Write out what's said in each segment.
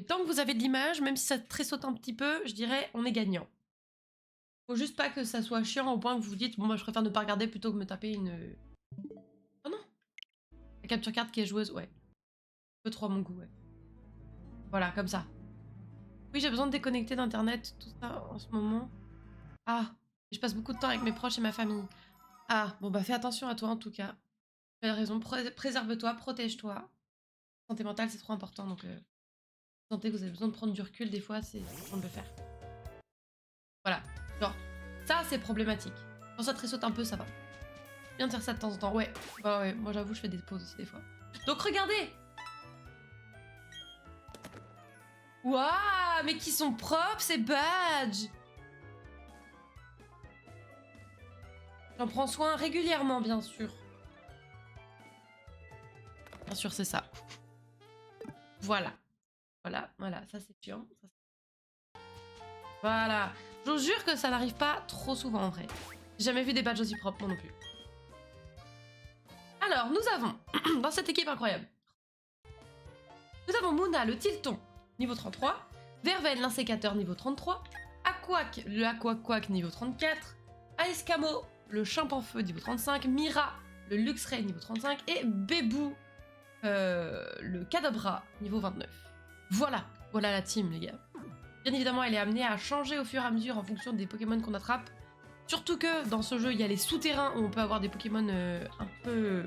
Et tant que vous avez de l'image, même si ça tressaute un petit peu, je dirais on est gagnant. Faut juste pas que ça soit chiant au point que vous vous dites bon, moi je préfère ne pas regarder plutôt que me taper une. Oh non! La capture carte qui est joueuse, ouais. Un peu trop à mon goût, ouais. Voilà, comme ça. Oui, j'ai besoin de déconnecter d'internet, tout ça en ce moment. Ah, je passe beaucoup de temps avec mes proches et ma famille. Ah, bon bah fais attention à toi en tout cas. Tu as raison, préserve-toi, protège-toi. Santé mentale, c'est trop important, donc vous sentez que vous avez besoin de prendre du recul, des fois, c'est bon de le faire. Voilà, genre, ça c'est problématique. Quand ça tressaute un peu, ça va. Bien de faire ça de temps en temps, ouais. Bah ouais, moi j'avoue, je fais des pauses aussi des fois. Donc regardez! Waouh, mais qui sont propres ces badges! J'en prends soin régulièrement, bien sûr. Bien sûr, c'est ça. Voilà. Voilà, voilà, ça c'est chiant. Voilà. Je vous jure que ça n'arrive pas trop souvent en vrai. J'ai jamais vu des badges aussi propres, moi non plus. Alors, nous avons, dans cette équipe incroyable, nous avons Mouna, le Tilton, niveau 33, Verveine, l'insécateur, niveau 33, Aquac, le Aquaquac, niveau 34, Aescamo, le Chimpanfeu, niveau 35, Mira, le Luxray, niveau 35, et Bébou, le Kadabra, niveau 29. Voilà, voilà la team, les gars. Bien évidemment, elle est amenée à changer au fur et à mesure en fonction des Pokémon qu'on attrape. Surtout que dans ce jeu, il y a les souterrains où on peut avoir des Pokémon un peu...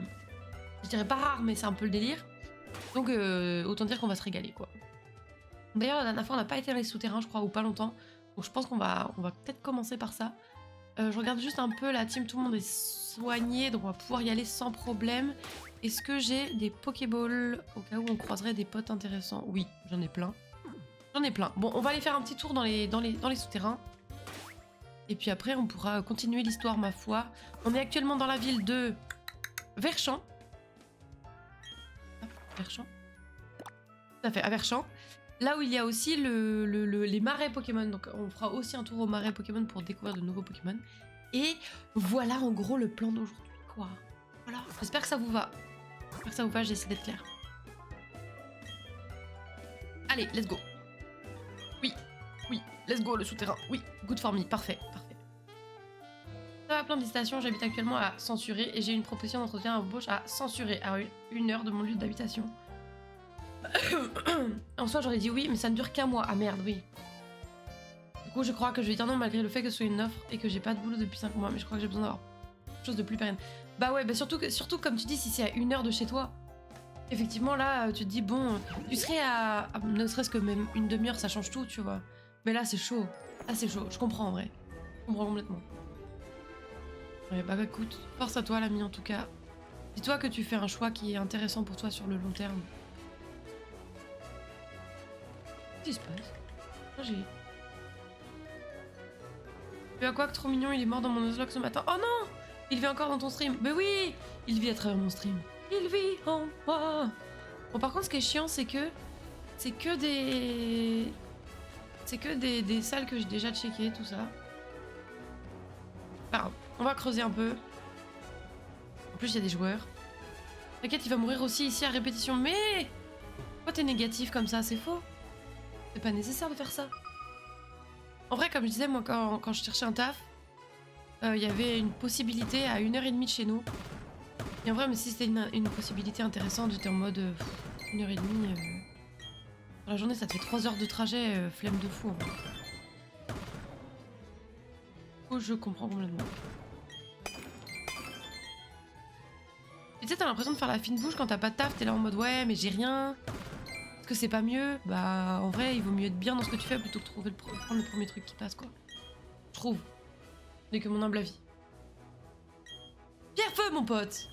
Je dirais pas rares, mais c'est un peu le délire. Donc autant dire qu'on va se régaler, quoi. D'ailleurs, la dernière fois, on n'a pas été dans les souterrains, je crois, ou pas longtemps. Donc je pense qu'on va peut-être commencer par ça. Je regarde juste un peu la team, tout le monde est soigné, donc on va pouvoir y aller sans problème. Est-ce que j'ai des Pokéballs au cas où on croiserait des potes intéressants? Oui, j'en ai plein. J'en ai plein. Bon, on va aller faire un petit tour dans les souterrains. Et puis après, on pourra continuer l'histoire, ma foi. On est actuellement dans la ville de Verschamp. Verschamp. Tout à fait, à Verschamp. Là où il y a aussi les marais Pokémon. Donc on fera aussi un tour au marais Pokémon pour découvrir de nouveaux Pokémon. Et voilà en gros le plan d'aujourd'hui, quoi. Voilà, j'espère que ça vous va. J'espère que ça vous va, j'essaie d'être claire. Allez, let's go. Oui, oui, let's go, le souterrain. Oui, good for me, parfait, parfait. Ça va, plein de stations, j'habite actuellement à Censuré et j'ai une proposition d'entretien à embauche à Censuré, à 1 heure de mon lieu d'habitation. En soi, j'aurais dit oui, mais ça ne dure qu'un mois. Ah merde, oui. Du coup, je crois que je vais dire non malgré le fait que ce soit une offre et que j'ai pas de boulot depuis 5 mois, mais je crois que j'ai besoin d'avoir quelque chose de plus pérenne. Bah ouais, bah surtout comme tu dis, si c'est à 1 heure de chez toi, effectivement là, tu te dis bon, tu serais à ne serait-ce que même une demi-heure, ça change tout, tu vois. Mais là, c'est chaud. Là, c'est chaud. Je comprends en vrai. Je comprends complètement. Ouais, bah écoute, force à toi, l'ami, en tout cas. Dis-toi que tu fais un choix qui est intéressant pour toi sur le long terme. Qu'est-ce qui se passe? Ah, j'ai... Tu vois quoi que trop mignon, il est mort dans mon Nuzlocke ce matin. Oh non! Il vit encore dans ton stream. Mais oui! Il vit à travers mon stream. Il vit en moi. Bon, par contre, ce qui est chiant, c'est que... C'est que des... C'est que des salles que j'ai déjà checkées, tout ça. Pas grave. On va creuser un peu. En plus, il y a des joueurs. T'inquiète, il va mourir aussi ici à répétition. Mais pourquoi t'es négatif comme ça? C'est faux. C'est pas nécessaire de faire ça. En vrai, comme je disais, moi, quand je cherchais un taf, il y avait une possibilité à 1h30 de chez nous. Et en vrai, mais si c'était une possibilité intéressante, j'étais en mode 1h30. Dans la journée, ça te fait 3 heures de trajet, flemme de fou. En vrai. Du coup, je comprends complètement. Tu sais, t'as l'impression de faire la fine bouche quand t'as pas de taf, t'es là en mode ouais, mais j'ai rien. Est-ce que c'est pas mieux? Bah, en vrai, il vaut mieux être bien dans ce que tu fais plutôt que prendre le premier truc qui passe, quoi. Je trouve. N'est que mon humble avis. Pierre feu, mon pote!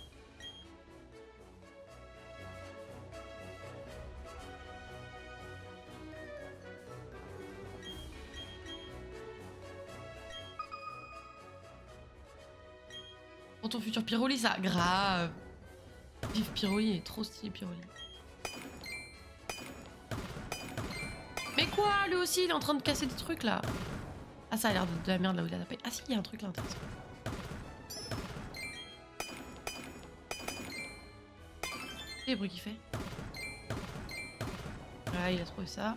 Pour ton futur Pyroli, ça, grave. Vive Pyroli, est trop stylé Pyroli. Mais quoi, lui aussi, il est en train de casser des trucs là. Ah, ça a l'air de la merde là où il a tapé. Ah si, il y a un truc là intéressant. C'est les bruits qu'il fait. Ah, il a trouvé ça.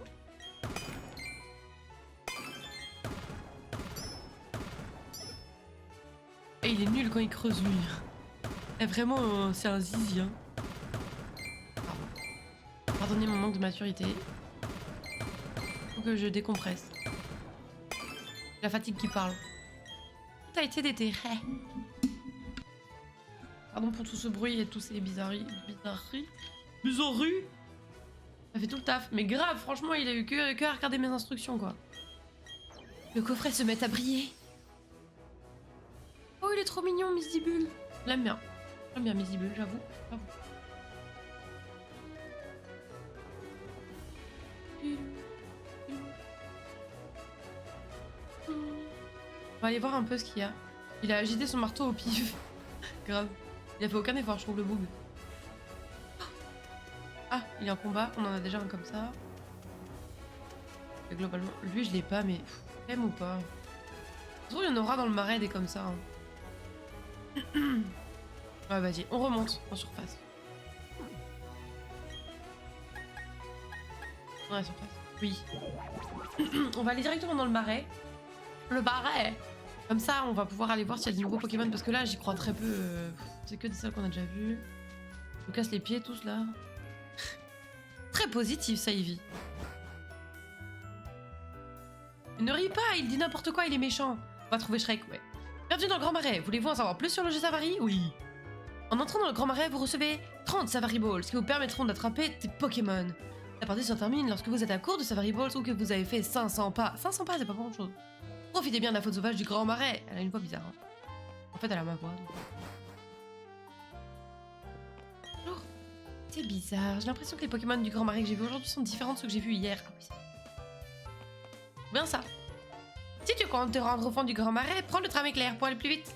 il est nul quand il creuse, lui. Et vraiment, c'est un zizi, hein. Pardon. Pardonnez mon manque de maturité. Faut que je décompresse. La fatigue qui parle. Tout a été déterré. Pardon pour tout ce bruit et tous ces bizarreries. Bizarreries. Ça fait tout le taf. Mais grave, franchement, il a eu que à regarder mes instructions, quoi. Le coffret se met à briller. Oh, il est trop mignon, Miss Dibule. Je l'aime bien. J'aime bien Miss Dibule, j'avoue. On va aller voir un peu ce qu'il y a. Il a agité son marteau au pif. Grave. Il a fait aucun effort, je trouve, le boug. Ah, il y a un combat. On en a déjà un comme ça. Et globalement, lui, je l'ai pas, mais... Aime ou pas? Il y en aura dans le marais des comme ça. Hein. Ouais, vas-y, on remonte en surface. Ouais, surface. Oui. On va aller directement dans le marais. Le marais. Comme ça, on va pouvoir aller voir s'il y a des nouveaux Pokémon. Parce que là, j'y crois très peu. C'est que des salles qu'on a déjà vues. Je me casse les pieds tous là. Très positif, ça, Ivy. Ne ris pas, il dit n'importe quoi, il est méchant. On va trouver Shrek, ouais. Bienvenue dans le Grand Marais. Voulez-vous en savoir plus sur le jeu Savary? Oui. En entrant dans le Grand Marais, vous recevez 30 Savary Balls qui vous permettront d'attraper des Pokémon. La partie se termine lorsque vous êtes à court de Savary Balls ou que vous avez fait 500 pas. 500 pas, c'est pas grand chose. Profitez bien de la faune sauvage du Grand Marais. Elle a une voix bizarre. Hein. En fait, elle a ma voix. Bonjour. C'est bizarre. J'ai l'impression que les Pokémon du Grand Marais que j'ai vu aujourd'hui sont différents de ceux que j'ai vus hier. Ah oui, bien ça. Si tu comptes te rendre au fond du Grand Marais, prends le tram éclair pour aller plus vite.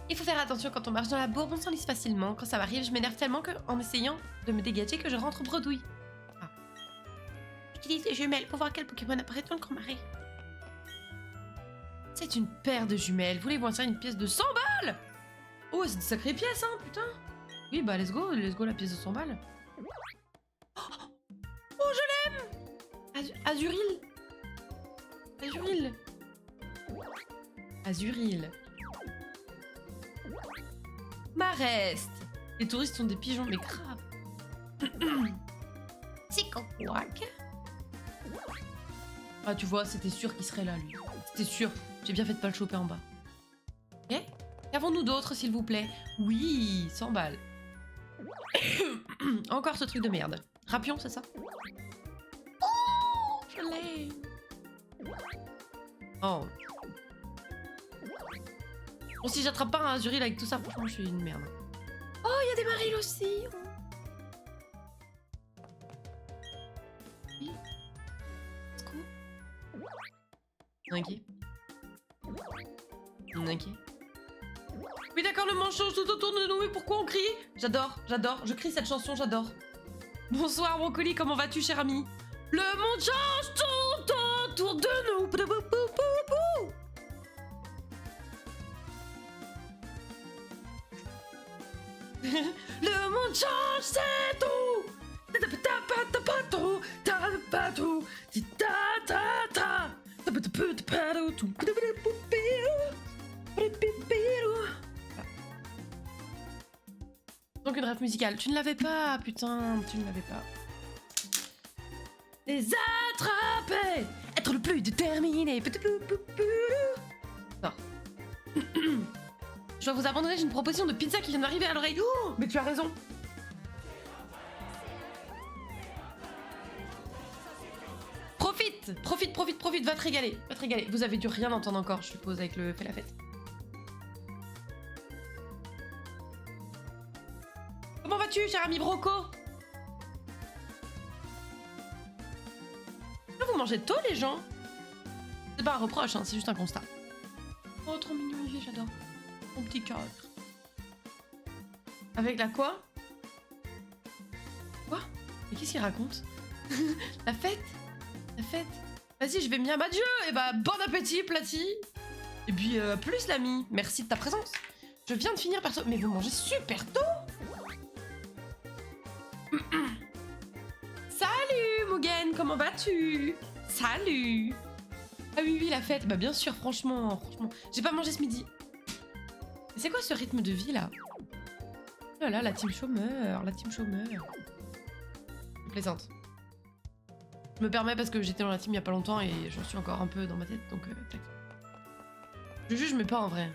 Il faut faire attention quand on marche dans la bourbe, on s'enlise facilement. Quand ça m'arrive, je m'énerve tellement qu'en essayant de me dégager que je rentre bredouille. Ah. Utilise les jumelles pour voir quel Pokémon apparaît dans le Grand Marais. C'est une paire de jumelles. Voulez-vous en faire une pièce de 100 balles? Oh, c'est une sacrée pièce, hein, putain. Oui, bah let's go la pièce de 100 balles. Oh, je l'aime. Azuril. Azuril. Azuril. Marest. Les touristes sont des pigeons, mais grave. C'est quoi? Ah, tu vois, c'était sûr qu'il serait là, lui. C'était sûr. J'ai bien fait de pas le choper en bas. Ok? Qu'avons-nous d'autres, s'il vous plaît? Oui, 100 balles. Encore ce truc de merde. Rapion, c'est ça? Oh, je l'ai. Oh. Bon, si j'attrape pas un Azuril avec tout ça, franchement, je suis une merde. Oh, il y a des barils aussi. Oui. Ok. Ok. Oui, d'accord, le manche change tout autour de nous, mais pourquoi on crie? J'adore, je crie cette chanson, j'adore. Bonsoir, Brocoli, comment vas-tu, cher ami? Le monde change tout autour de nous. Le monde change, c'est tout. Donc une rêve musicale. Tu ne l'avais pas, putain, tu ne l'avais pas. Les attraper, être le plus déterminé. Non. Je dois vous abandonner, j'ai une proposition de pizza qui vient d'arriver à l'oreille. Oh, mais tu as raison. Profite, va te régaler. Vous avez dû rien entendre encore, je suppose, avec le fait la fête. Comment vas-tu, cher ami Broco? Vous mangez tôt, les gens? C'est pas un reproche, hein, c'est juste un constat. Oh, trop mignon, Olivier, j'adore. Mon petit cœur. Avec la quoi? Quoi? Mais qu'est-ce qu'il raconte? La fête? La fête? Vas-y, je vais me abattre de jeu. Et bah, bon appétit, Platy. Et puis, plus l'ami. Merci de ta présence. Je viens de finir perso. Mais vous mangez super tôt. Salut, Mugen, comment vas-tu? Salut. Ah oui, la fête. Bah, bien sûr, franchement. J'ai pas mangé ce midi. C'est quoi ce rythme de vie là? Oh là là, la team chômeur, la team chômeur. Je plaisante. Je me permets parce que j'étais dans la team il y a pas longtemps et j'en suis encore un peu dans ma tête, donc tac. Je juge mais pas en vrai.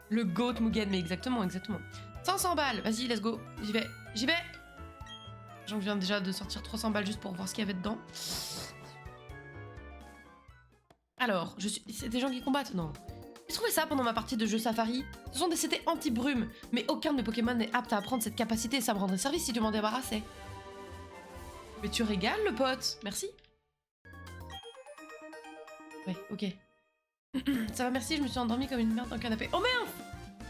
Le goat Mugen, mais exactement, exactement. 500 balles, vas-y, let's go. J'y vais, j'y vais. J'en viens déjà de sortir 300 balles juste pour voir ce qu'il y avait dedans. Alors, c'est des gens qui combattent? Non. J'ai trouvé ça pendant ma partie de jeu Safari. Ce sont des CT anti-brume, mais aucun de mes Pokémon n'est apte à apprendre cette capacité et ça me rendrait service si tu m'en débarrassais. Mais tu régales, le pote. Merci. Ouais, ok. Ça va, merci, je me suis endormie comme une merde dans le canapé. Oh mince!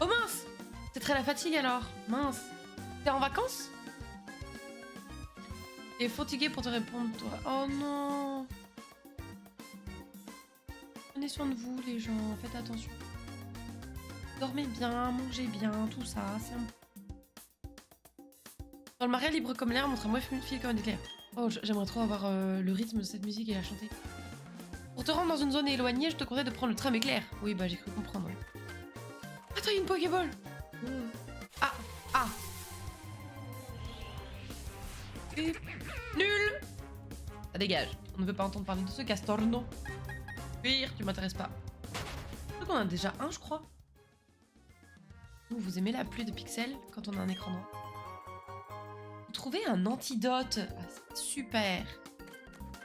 Oh mince! C'est très la fatigue alors. Mince. T'es en vacances? Et fatigué pour te répondre, toi. Oh non. Prenez soin de vous, les gens. Faites attention. Dormez bien, mangez bien, tout ça. C'est un... Dans le marais libre comme l'air, montre-moi une file comme un éclair. Oh, j'aimerais trop avoir le rythme de cette musique et la chanter. Pour te rendre dans une zone éloignée, je te conseille de prendre le tram éclair. Oui, bah j'ai cru comprendre. Ouais. Attends, il y a une Pokéball. Ah, ah. Et... Nul. Ça dégage. On ne veut pas entendre parler de ce castor, non. Pire, tu m'intéresses pas. Je crois qu'on en a déjà un, je crois. Vous aimez la pluie de pixels quand on a un écran noir? Vous trouvez un antidote. Ah, c'est super.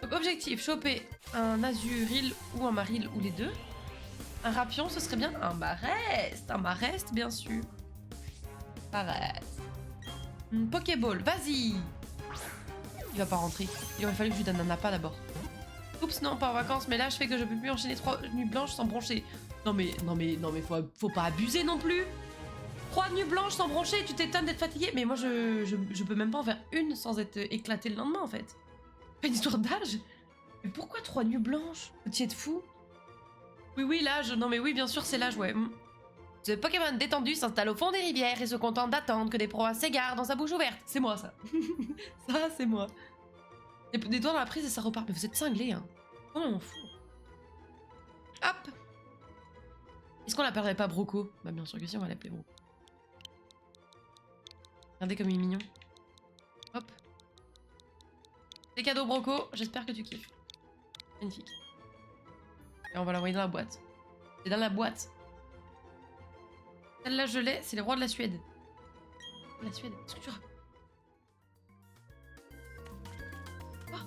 Donc objectif, choper un azuril ou un maril ou les deux. Un rapion, ce serait bien. Un marest, bien sûr. Marest. Une Pokéball, vas-y. Il va pas rentrer. Il aurait fallu que je lui donne un appât d'abord. Oups, non, pas en vacances, mais là je fais que je peux plus enchaîner 3 nuits blanches sans broncher. Non mais faut pas abuser non plus. 3 nuits blanches sans broncher, tu t'étonnes d'être fatigué. Mais moi je peux même pas en faire une sans être éclaté le lendemain en fait. Pas une histoire d'âge. Mais pourquoi 3 nuits blanches? Tu es de fou? Oui, l'âge. Non mais oui, bien sûr, c'est l'âge, ouais. Ce Pokémon détendu s'installe au fond des rivières et se contente d'attendre que des proies s'égarent dans sa bouche ouverte. C'est moi, ça. Ça, c'est moi. Des doigts dans la prise et ça repart. Mais vous êtes cinglés, hein. Oh, on m'en fout. Hop. Est-ce qu'on l'appellerait pas Broco? Bah bien sûr que si, on va l'appeler Broco. Regardez comme il est mignon. Hop. C'est cadeau Broco, j'espère que tu kiffes. Magnifique. Et on va l'envoyer dans la boîte. C'est dans la boîte. Celle-là, je l'ai, c'est les rois de la Suède. La Suède, est-ce que tu... Oh.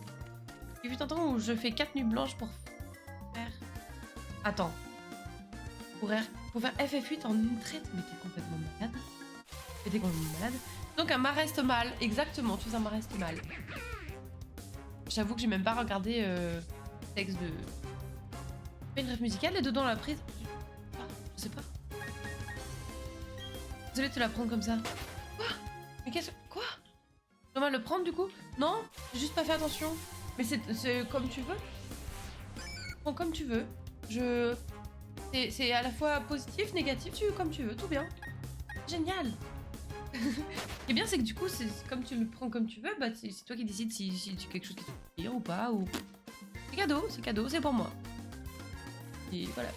J'ai vu un temps où je fais 4 nuits blanches pour faire... Attends. Pour faire FF8 en une traite, mais t'es complètement malade. T'es complètement malade. Donc un marest mâle, exactement, tu fais un marest mâle. J'avoue que j'ai même pas regardé le texte de... Une rêve musicale, les deux dans la prise. Je sais pas. Désolée de te la prendre comme ça. Quoi? Mais qu'est-ce... Quoi? On va le prendre du coup? Non, j'ai juste pas fait attention. Mais c'est comme tu veux. Bon, comme tu veux. C'est à la fois positif, négatif, comme tu veux, tout bien. Génial. Ce qui est bien, c'est que du coup, c'est comme tu le prends comme tu veux, bah c'est toi qui décides si tu quelque chose qui te fait plaisir ou pas. Ou... C'est cadeau, c'est pour moi. Et voilà.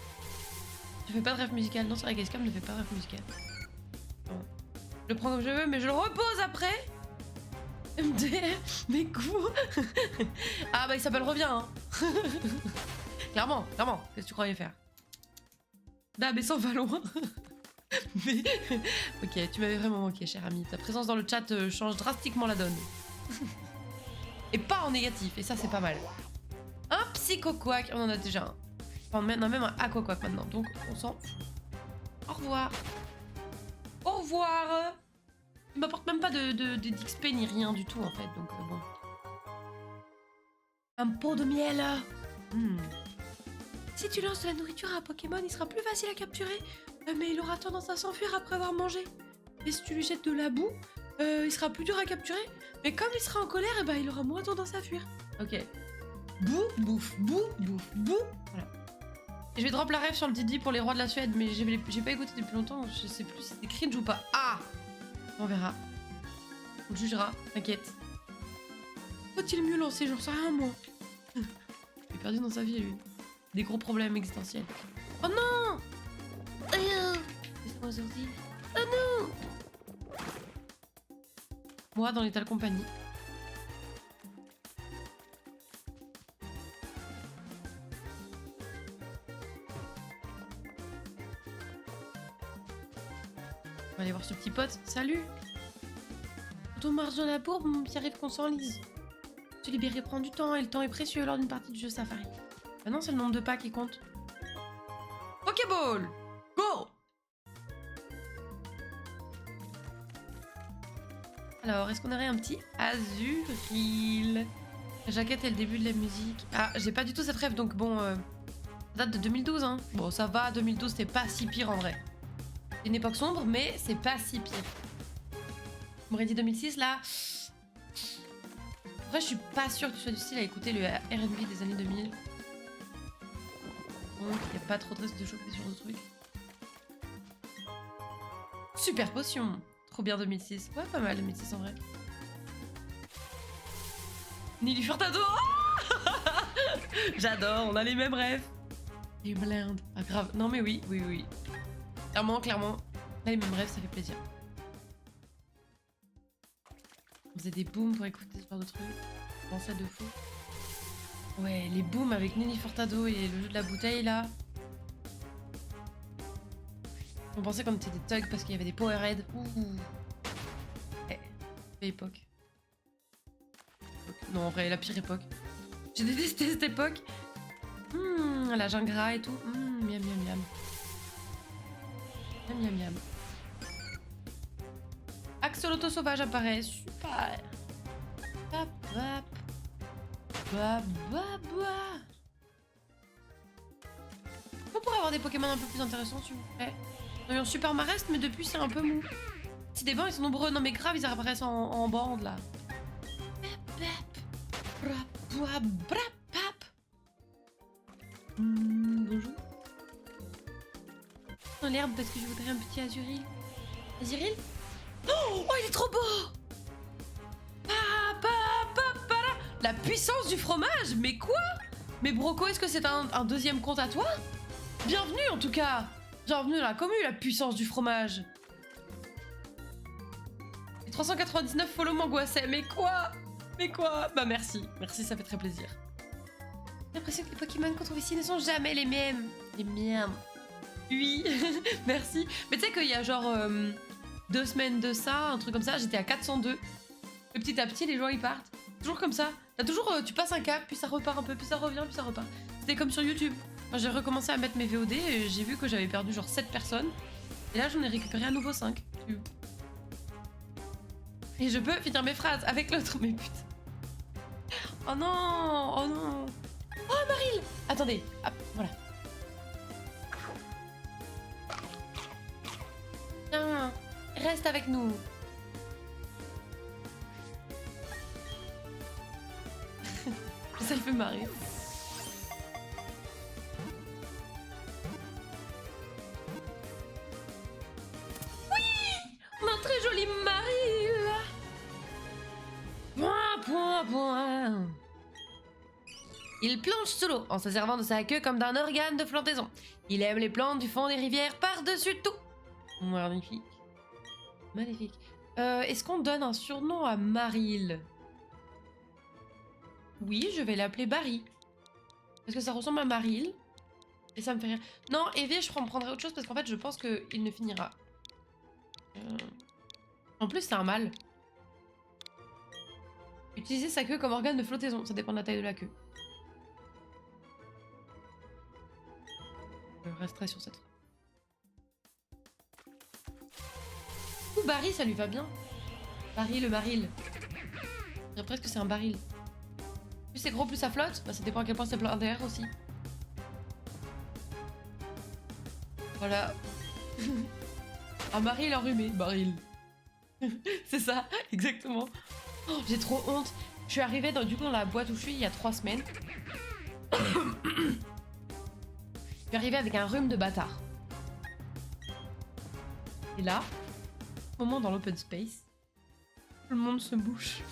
Je fais pas de rêve musical. Non, c'est vrai qu'Escam ne fait pas de rêve musical. Je le prends comme je veux, mais je le repose après. MDR, mes coups. Ah bah il s'appelle Reviens, hein. Clairement. Qu'est-ce que tu croyais faire? Bah mais sans va loin. Mais... Ok, tu m'avais vraiment manqué, cher ami. Ta présence dans le chat change drastiquement la donne. Et pas en négatif, et ça c'est pas mal. Un Psycho-Quack, on en a déjà un. Enfin, on a même un Aqua-Quack maintenant, donc on s'en fout. Au revoir. Au revoir. Il m'apporte même pas d'XP ni rien du tout en fait, donc bon. Un pot de miel. Si tu lances de la nourriture à un Pokémon, il sera plus facile à capturer, mais il aura tendance à s'enfuir après avoir mangé. Et si tu lui jettes de la boue, il sera plus dur à capturer, mais comme il sera en colère, et ben il aura moins tendance à fuir. Ok. Boue, bouffe, boue, bouffe, boue. Voilà. Et je vais drop la rêve sur le Didi pour les rois de la Suède, mais j'ai pas écouté depuis longtemps, je sais plus si c'est cringe ou pas. Ah! On verra. On jugera, t'inquiète. Faut-il mieux lancer? J'en sais rien, moi. Il est perdu dans sa vie, lui. Des gros problèmes existentiels. Oh non! Laisse-moi aujourd'hui. Oh non! Moi dans l'état de compagnie. On va aller voir ce petit pote. Salut! Quand on marche dans la bourbe, mon pied arrive qu'on s'enlise. Se libérer prend du temps et le temps est précieux lors d'une partie du jeu Safari. Ah non, c'est le nombre de pas qui compte. Pokéball! Go! Alors, est-ce qu'on aurait un petit Azuril? La jaquette et le début de la musique. Ah, j'ai pas du tout cette rêve, donc bon... ça date de 2012, hein. Bon, ça va, 2012, c'est pas si pire en vrai. C'est une époque sombre, mais c'est pas si pire. On m'aurait dit 2006, là... En vrai, je suis pas sûre que tu sois du style à écouter le R&B des années 2000. Donc, il n'y a pas trop de risque de choper sur le truc. Super potion! Trop bien 2006. Ouais, pas mal 2006 en vrai. Nili Furtado! Oh j'adore, on a les mêmes rêves. Les blindes. Ah grave. Non mais oui, oui, oui. Clairement, clairement. On a les mêmes rêves, ça fait plaisir. On faisait des booms pour écouter ce genre de trucs. Danser de fou. Ouais, les booms avec Nelly Furtado et le jeu de la bouteille là. On pensait qu'on était des thugs parce qu'il y avait des Powerhead. Ouh. Ouais, époque. Non, en vrai, la pire époque. J'ai détesté cette époque. La gingras et tout. Miam, miam, miam. Miam, miam, miam. Axolotl sauvage apparaît. Super. Hop, hop. Bah, bah, bah. On pourrait avoir des Pokémon un peu plus intéressants, s'il vous plaît. On a eu un super marest, mais depuis, c'est un peu mou. Si des bancs, ils sont nombreux. Non, mais grave, ils apparaissent en bande, là. Bonjour. Dans l'herbe, parce que je voudrais un petit Azuril. Azuril? Oh, il est trop beau! La puissance du fromage? Mais quoi? Mais Broco, est-ce que c'est un deuxième compte à toi? Bienvenue en tout cas! Bienvenue dans la commune, la puissance du fromage! Et 399 follow m'angoissait, mais quoi? Mais quoi? Bah merci, merci, ça fait très plaisir. J'ai l'impression que les Pokémon qu'on trouve ici ne sont jamais les mêmes. Les miens. Oui, merci. Mais tu sais qu'il y a genre 2 semaines de ça, un truc comme ça, j'étais à 402. Et petit à petit, les gens ils partent. Toujours comme ça. T'as toujours, tu passes un cap, puis ça repart un peu, puis ça revient, puis ça repart. C'était comme sur YouTube. Quand j'ai recommencé à mettre mes VOD, j'ai vu que j'avais perdu genre 7 personnes. Et là, j'en ai récupéré à nouveau 5. Et je peux finir mes phrases avec l'autre, mais putain. Oh non! Oh non! Oh, Maril! Attendez, hop, voilà. Tiens, reste avec nous. Ça le fait marrer. Oui! On a un très joli Maril! Point, point, point. Il plonge sous l'eau en se servant de sa queue comme d'un organe de flottaison. Il aime les plantes du fond des rivières par-dessus tout. Magnifique. Magnifique. Est-ce qu'on donne un surnom à Maril? Oui, je vais l'appeler Barry. Parce que ça ressemble à Maril. Et ça me fait rire. Non, Evie, je prendrai autre chose parce qu'en fait, je pense qu'il ne finira. En plus, c'est un mâle. Utiliser sa queue comme organe de flottaison. Ça dépend de la taille de la queue. Je resterai sur cette. Ou Barry, ça lui va bien. Barry, le baril. Je dirais presque que c'est un baril. Plus c'est gros, plus ça flotte. Bah, ça dépend à quel point c'est plein d'air aussi. Voilà. Un baril enrhumé. Baril. C'est ça, exactement. Oh, j'ai trop honte. Je suis arrivée du coup dans la boîte où je suis il y a 3 semaines. Je suis arrivée avec un rhume de bâtard. Et là, au moment dans l'open space, tout le monde se mouche.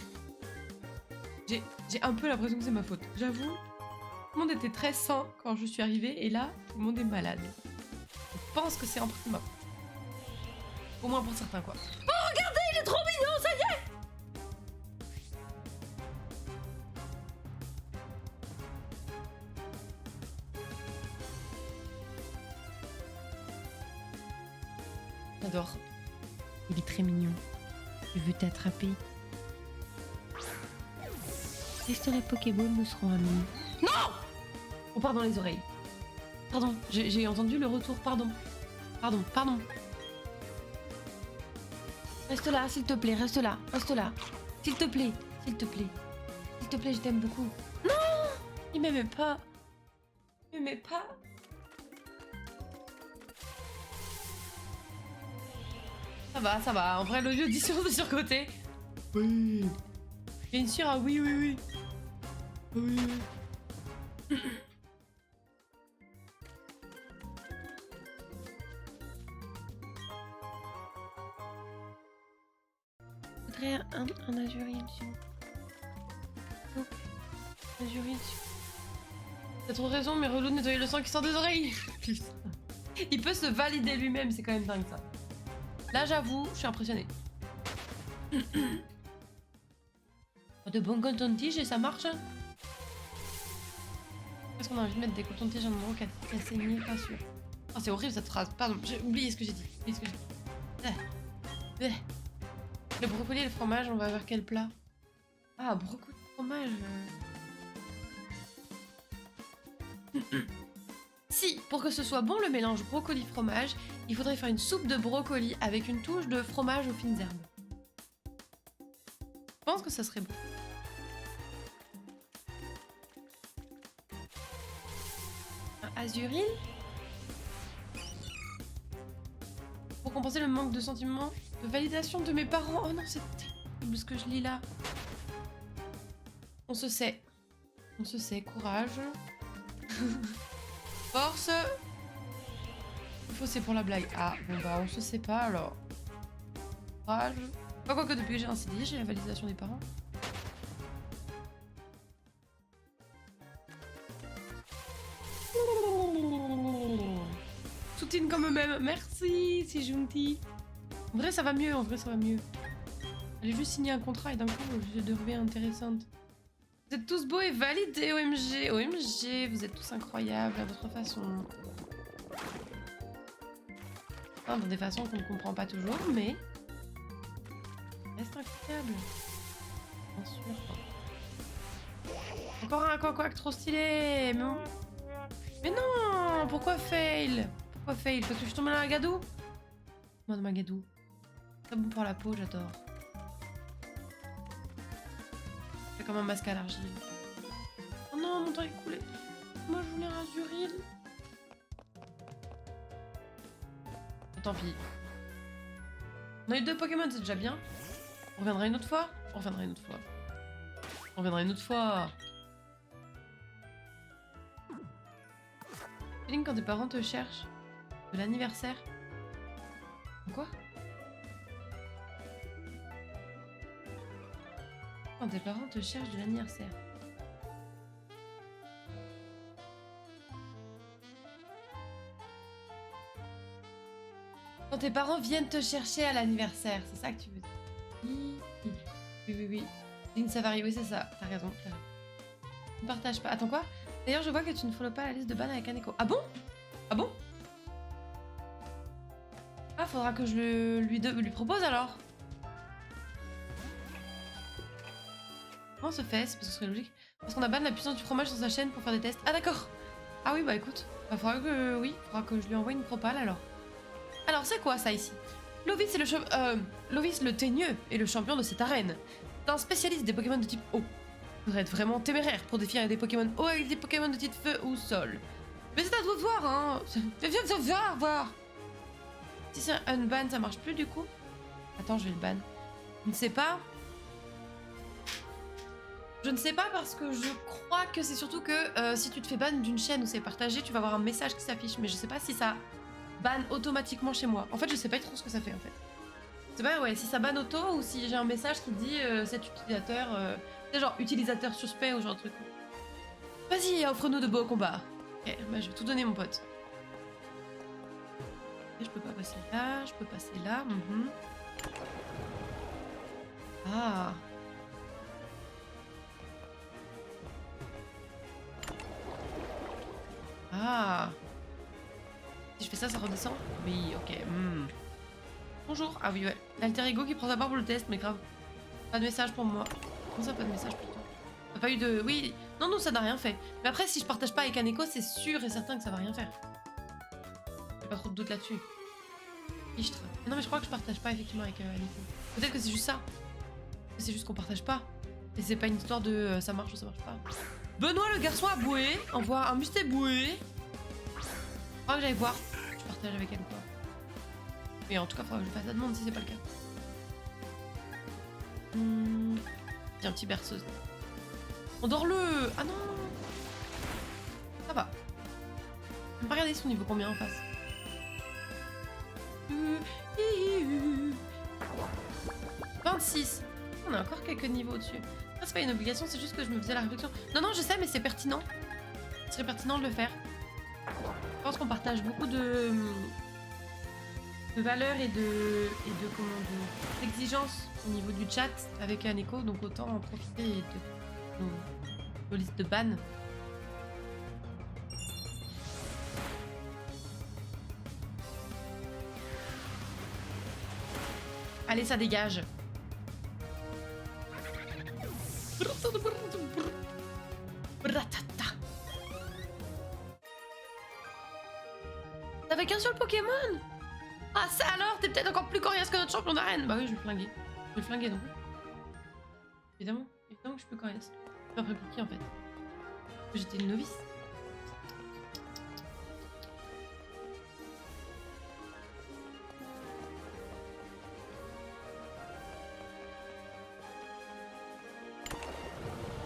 J'ai un peu l'impression que c'est ma faute. J'avoue, tout le monde était très sain quand je suis arrivée et là, tout le monde est malade. Je pense que c'est en partie ma faute. Au moins pour certains, quoi. Oh, regardez, il est trop mignon, ça y est! J'adore. Il est très mignon. Je veux t'attraper. Teste les Pokémon, nous serons amis. Non! Oh, pardon les oreilles. Pardon, j'ai entendu le retour, pardon. Pardon, pardon. Reste là, s'il te plaît, reste là, reste là. S'il te plaît, s'il te plaît. S'il te plaît, je t'aime beaucoup. Non! Il m'aimait pas. Il m'aimait pas. Ça va. En vrai, l'audio audition, c'est surcoté. Oui. Bien sûr, ah oui, oui, oui. Oui. Je voudrais un azurine, s'il vous plaît. Azurine, t'as trop raison, mais relou de nettoyer le sang qui sort des oreilles. Putain. Il peut se valider lui-même, c'est quand même dingue ça. Là, j'avoue, je suis impressionnée. De bons cotons-tiges et ça marche. Est-ce qu'on a envie de mettre des cotons-tiges en endroit qui a saigné? Pas sûr. Oh, c'est horrible cette phrase. Pardon, j'ai oublié ce que j'ai dit. Le brocoli et le fromage, on va vers quel plat? Ah, brocoli et fromage. Si, pour que ce soit bon le mélange brocoli-fromage, il faudrait faire une soupe de brocoli avec une touche de fromage aux fines herbes. Je pense que ça serait bon. Un azurine. Pour compenser le manque de sentiments, de validation de mes parents. Oh non, c'est terrible ce que je lis là. On se sait. On se sait. Courage. Force. Il faut c'est pour la blague. Ah, bon bah on se sait pas alors. Courage. Pas quoi que depuis que j'ai un CDI, j'ai la validation des parents. Soutine comme eux-mêmes. Merci, c'est gentil. En vrai, ça va mieux. En vrai, ça va mieux. J'ai juste signé un contrat et d'un coup, je deviens intéressante. Vous êtes tous beaux et validés, OMG. OMG, vous êtes tous incroyables à votre façon. Enfin, dans des façons qu'on ne comprend pas toujours, mais... reste incroyable. Bien sûr. Encore un quoi trop stylé. Mais non, pourquoi fail? Pourquoi fail? Parce que je suis tombée dans la gadoue? Moi, dans ma gadoue. Très bon pour la peau, j'adore. C'est comme un masque à l'argile. Oh non, mon temps est coulé. Moi, je voulais un azurine. Tant pis. On a eu 2 Pokémon, c'est déjà bien. On reviendra une autre fois. On reviendra une autre fois. On reviendra une autre fois. Feeling quand tes parents te cherchent. De l'anniversaire. Quoi? Quand tes parents te cherchent de l'anniversaire. Quand tes parents viennent te chercher à l'anniversaire, c'est ça que tu veux dire? Oui. Lynn Savary, oui c'est ça, t'as raison. Ne partage pas. Attends quoi? D'ailleurs je vois que tu ne follow pas la liste de ban avec un écho. Ah bon? Ah bon? Ah faudra que je lui propose alors. Comment se fait? C'est parce que ce serait logique. Parce qu'on a ban la puissance du fromage sur sa chaîne pour faire des tests. Ah d'accord. Ah oui bah écoute. Bah faudra que... oui, faudra que je lui envoie une propale alors. Alors c'est quoi ça ici? Lovis est Lovis le teigneux est le champion de cette arène. C'est un spécialiste des Pokémon de type eau. Il faudrait être vraiment téméraire pour défier des Pokémon eau avec des Pokémon de type feu ou sol. Mais c'est à toi de voir, hein. Viens voir. Si c'est un ban, ça marche plus du coup? Attends, je vais le ban. Je ne sais pas. Je ne sais pas parce que je crois que c'est surtout que si tu te fais ban d'une chaîne où c'est partagé, tu vas avoir un message qui s'affiche. Mais je sais pas si ça ban automatiquement chez moi. En fait, je sais pas trop ce que ça fait en fait. C'est pas ouais, si ça ban auto ou si j'ai un message qui dit cet utilisateur, c'est genre utilisateur suspect ou genre de truc. Vas-y, offre-nous de beaux combats. Ok, bah je vais tout donner mon pote. Et je peux pas passer là, je peux passer là. Ah. Ah. Si je fais ça, ça redescend? Oui, ok. Bonjour. Ah oui, ouais. L'alter ego qui prend sa part pour le test, mais grave. Pas de message pour moi. Comment ça, pas de message plutôt? T'as pas eu de... Oui. Non, non, ça n'a rien fait. Mais après, si je partage pas avec un écho, c'est sûr et certain que ça va rien faire. J'ai pas trop de doute là-dessus. Fichtre. Non, mais je crois que je partage pas effectivement avec un écho. Peut-être que c'est juste ça. C'est juste qu'on partage pas. Et c'est pas une histoire de ça marche ou ça marche pas. Benoît le garçon a boué. Envoie un musté boué. Je crois que j'aille voir. Je partage avec elle ou pas. Mais en tout cas, faudra que je fasse la demande si c'est pas le cas. Tiens, un petit berceuse. Endors-le. Ah non. Ça va. On va pas regarder son niveau combien en face. 26. On a encore quelques niveaux au-dessus. C'est pas une obligation, c'est juste que je me faisais la réflexion. Non, non, je sais, mais c'est pertinent. Ce serait pertinent de le faire. Je pense qu'on partage beaucoup de valeurs et d'exigences au niveau du chat avec un écho, donc autant en profiter de nos listes de ban. Allez, ça dégage. T'avais qu'un seul Pokémon? Ah ça alors, t'es peut-être encore plus coriace que notre champion d'arène. Bah oui, je vais le flinguer. Je vais le flinguer donc. Évidemment, évidemment que je suis plus coriace. J'ai appris pour qui en fait? J'étais une novice.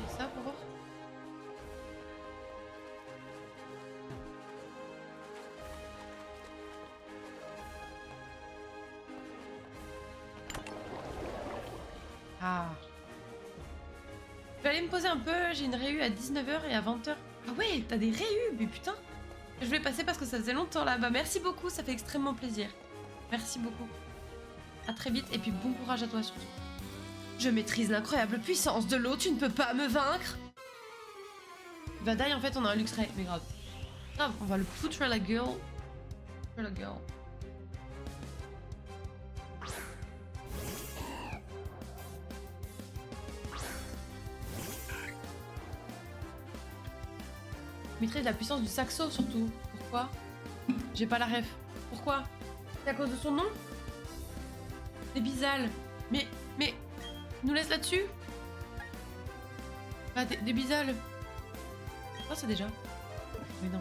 Et ça pour voir. Ah. Je vais aller me poser un peu, j'ai une réu à 19h et à 20h. Ah ouais, t'as des réus, mais putain. Je vais passer parce que ça faisait longtemps là. Bah merci beaucoup, ça fait extrêmement plaisir. Merci beaucoup. À très vite et puis bon courage à toi surtout. Je maîtrise l'incroyable puissance de l'eau, tu ne peux pas me vaincre. Vadaï en fait on a un Luxray, mais grave. Grave, on va le foutre à la gueule. À la gueule. Maîtrise la puissance du saxo surtout. Pourquoi? J'ai pas la ref. Pourquoi? C'est à cause de son nom? Des bizales. Mais, nous laisse là-dessus? Ah, des bizales. Ah, c'est déjà. Mais non.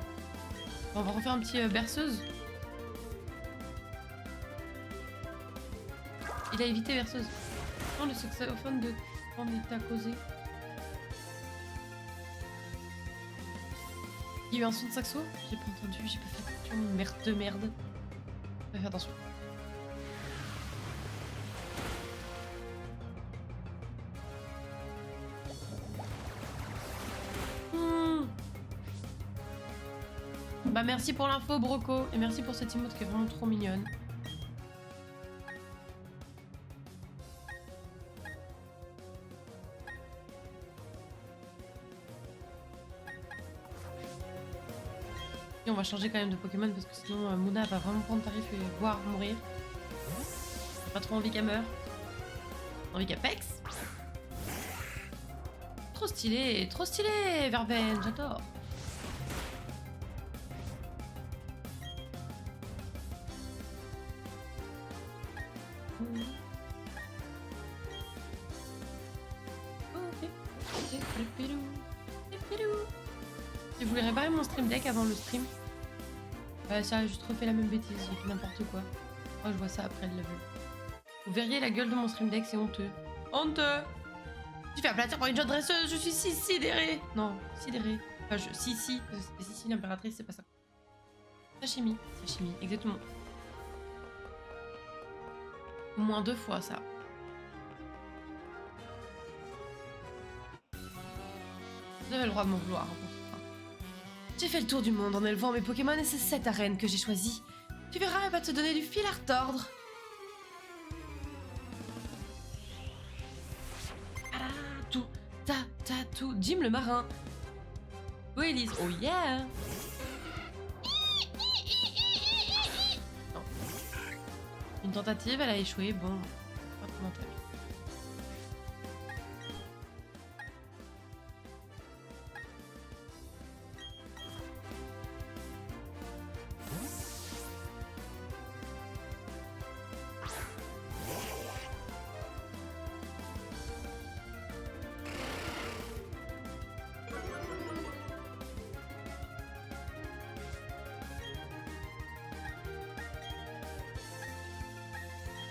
On va refaire un petit berceuse. Il a évité berceuse. Non, le saxophone de quand il t'a causé. Il y a eu un son de saxo? J'ai pas entendu, j'ai pas fait attention. Merde de merde. On va faire attention. Bah merci pour l'info Broco et merci pour cette emote qui est vraiment trop mignonne. Et on va changer quand même de Pokémon parce que sinon Muna va vraiment prendre tarif et voir mourir. J'ai pas trop envie qu'elle meure. Envie qu'elle pexe. Trop stylé Verveine, j'adore. Je voulais réparer mon stream deck avant le stream. Ça, j'ai juste refait la même bêtise, j'ai fait n'importe quoi. Moi, je vois ça après le level. Vous verriez la gueule de mon stream deck, c'est honteux. Honteux! Tu fais aplatir par une jeune dresseuse, je suis si sidérée! Non, sidérée. Enfin, si, parce que c'était Sissi l'impératrice, c'est pas ça. Sashimi, exactement. Au moins 2 fois, ça. Vous avez le droit de m'en vouloir. J'ai fait le tour du monde en élevant mes Pokémon et c'est cette arène que j'ai choisie. Tu verras, elle va te donner du fil à retordre. Ah, tout, tout. Jim le marin. Oui, Elise. Oh yeah. Non. Une tentative, elle a échoué. Bon, pas de commentaire.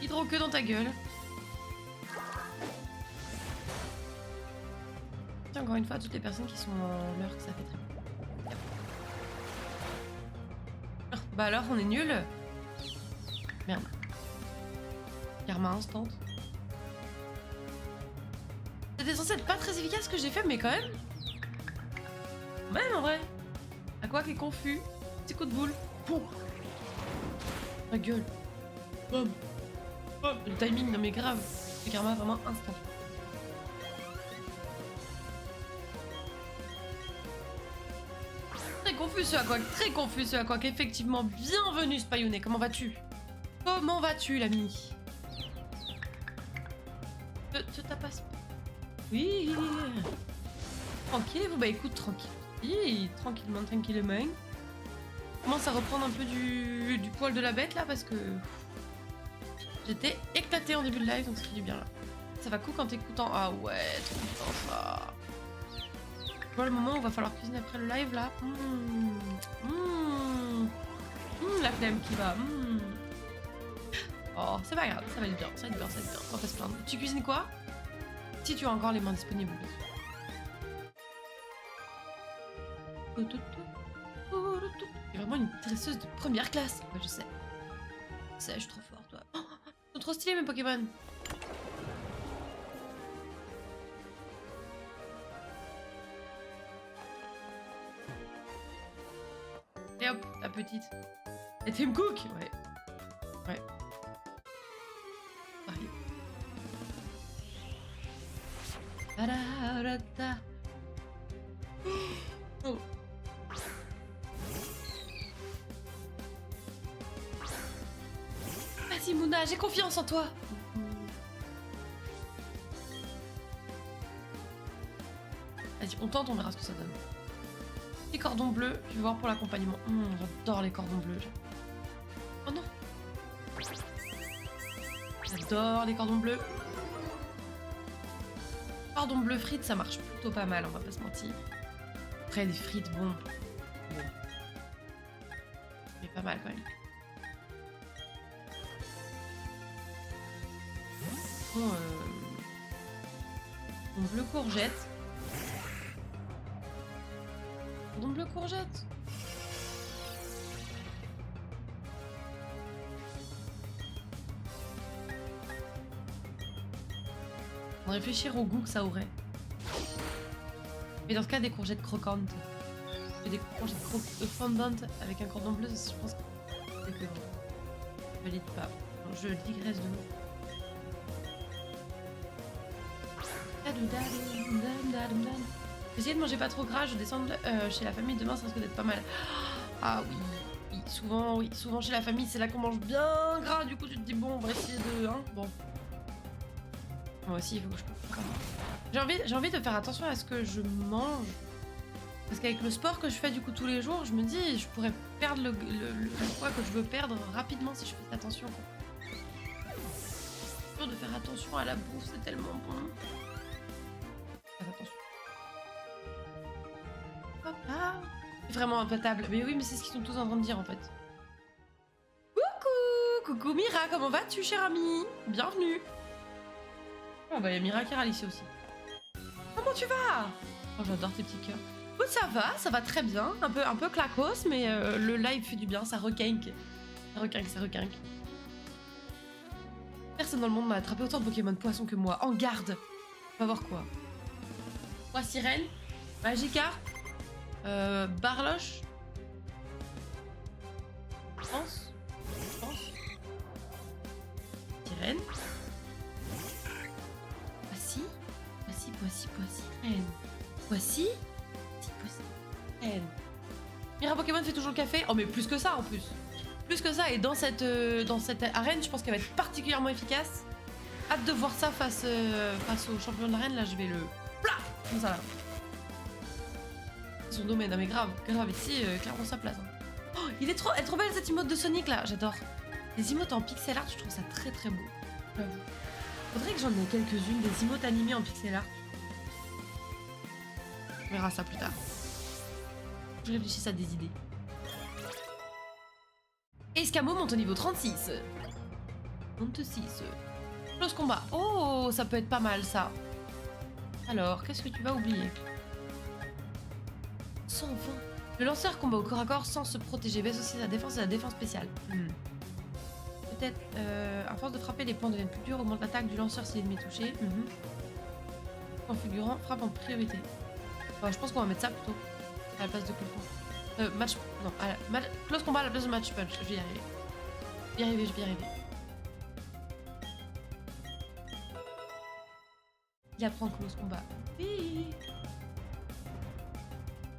Hydro-queue dans ta gueule. Tiens, encore une fois, toutes les personnes qui sont en l'heure que ça fait très bien. Bah alors, on est nul. Merde. Karma instant. C'était censé être pas très efficace ce que j'ai fait, mais quand même. Même en vrai. À quoi qui est confus. Petit coup de boule. Pouf. Ma gueule. Boum. Oh, le timing, non mais grave. Le karma vraiment instant. Très confus ce à quoi qu'effectivement. Bienvenue Spayounet, comment vas-tu? Comment vas-tu l'ami? Te tapasse pas. Oui. Tranquille, bah écoute, tranquillement. Commence à reprendre un peu du poil de la bête là parce que j'étais éclatée en début de live donc ça fait du bien là. Ça va cool quand t'écoutes en... Ah ouais, trop bien ça. Tu vois le moment où il va falloir cuisiner après le live là. La flemme qui va. Oh, c'est pas grave, ça va être bien, on va pas se plaindre. Tu cuisines quoi? Si tu as encore les mains disponibles, bien sûr. T'es vraiment une tresseuse de première classe. Ouais, je sais. Je suis trop fort, toi. Oh, ils sont trop stylés mes Pokémon. Et hop, la petite. Et Tim Cook. Ouais. Pareil. Oh. Vas-y Mouna, j'ai confiance en toi. Vas-y, on tente, on verra ce que ça donne. Les cordons bleus, je vais voir pour l'accompagnement. J'adore les cordons bleus. Oh non. J'adore les cordons bleus. Cordon bleu frites, ça marche plutôt pas mal, on va pas se mentir. Après, les frites, bon. Mais pas mal quand même. Bon, cordon bleu courgette. Cordon bleu courgette. On va réfléchir au goût que ça aurait. Mais dans ce cas, des courgettes croquantes. Et des courgettes fondantes avec un cordon bleu, je pense que c'est que je valide pas. Non, je digresse de nous. Essayez de manger pas trop gras, je descends chez la famille demain, ça risque d'être pas mal. Ah oui, souvent chez la famille, c'est là qu'on mange bien gras, du coup tu te dis bon, on va essayer de... Hein, bon. Moi aussi, il faut que je coupe. J'ai envie de faire attention à ce que je mange. Parce qu'avec le sport que je fais du coup tous les jours, je me dis je pourrais perdre le poids que je veux perdre rapidement si je fais attention. Quoi. De faire attention à la bouffe, c'est tellement bon. Faire attention. Papa. C'est vraiment imbattable. Mais oui, mais c'est ce qu'ils sont tous en train de dire en fait. Coucou Mira, comment vas-tu, chère amie? Bienvenue. Oh bah il y a Mira qui râle ici aussi. Comment tu vas? Oh j'adore tes petits cœurs. Écoute, ça va très bien. Un peu clacos, mais le live fait du bien, ça requinque. Ça requinque. Personne dans le monde n'a attrapé autant de Pokémon poissons que moi. En garde. On va voir quoi. Quoi, sirène? Magikarp? Barloche? Je pense. reine. Voici, reine. Voici, reine. Mira Pokémon fait toujours le café. Oh mais plus que ça en plus. Plus que ça, et dans cette arène, je pense qu'elle va être particulièrement efficace. Hâte de voir ça face au champion de l'arène. Là, je vais le... Plah comme ça là. Son domaine, mais grave, ici, clairement sa place. Hein. Oh, elle est trop belle cette emote de Sonic là, j'adore. Les emotes en pixel art, je trouve ça très très beau. J'avoue. Faudrait que j'en ai quelques-unes, des emotes animées en pixel art. On verra ça plus tard. Je réfléchis à des idées. Escamo monte au niveau 36. 36. Close combat. Oh, ça peut être pas mal ça. Alors, qu'est-ce que tu vas oublier? 120. Le lanceur combat au corps à corps sans se protéger, baisse aussi sa défense et la défense spéciale. Peut-être, à force de frapper, les points deviennent plus durs, augmente l'attaque du lanceur si l'ennemi est touché. Configurant, frappe en priorité. Ouais, je pense qu'on va mettre ça plutôt à la place de close combat. Match, non, close combat à la place de match punch. Je vais y arriver. Je vais y arriver. Il apprend close combat. Oui.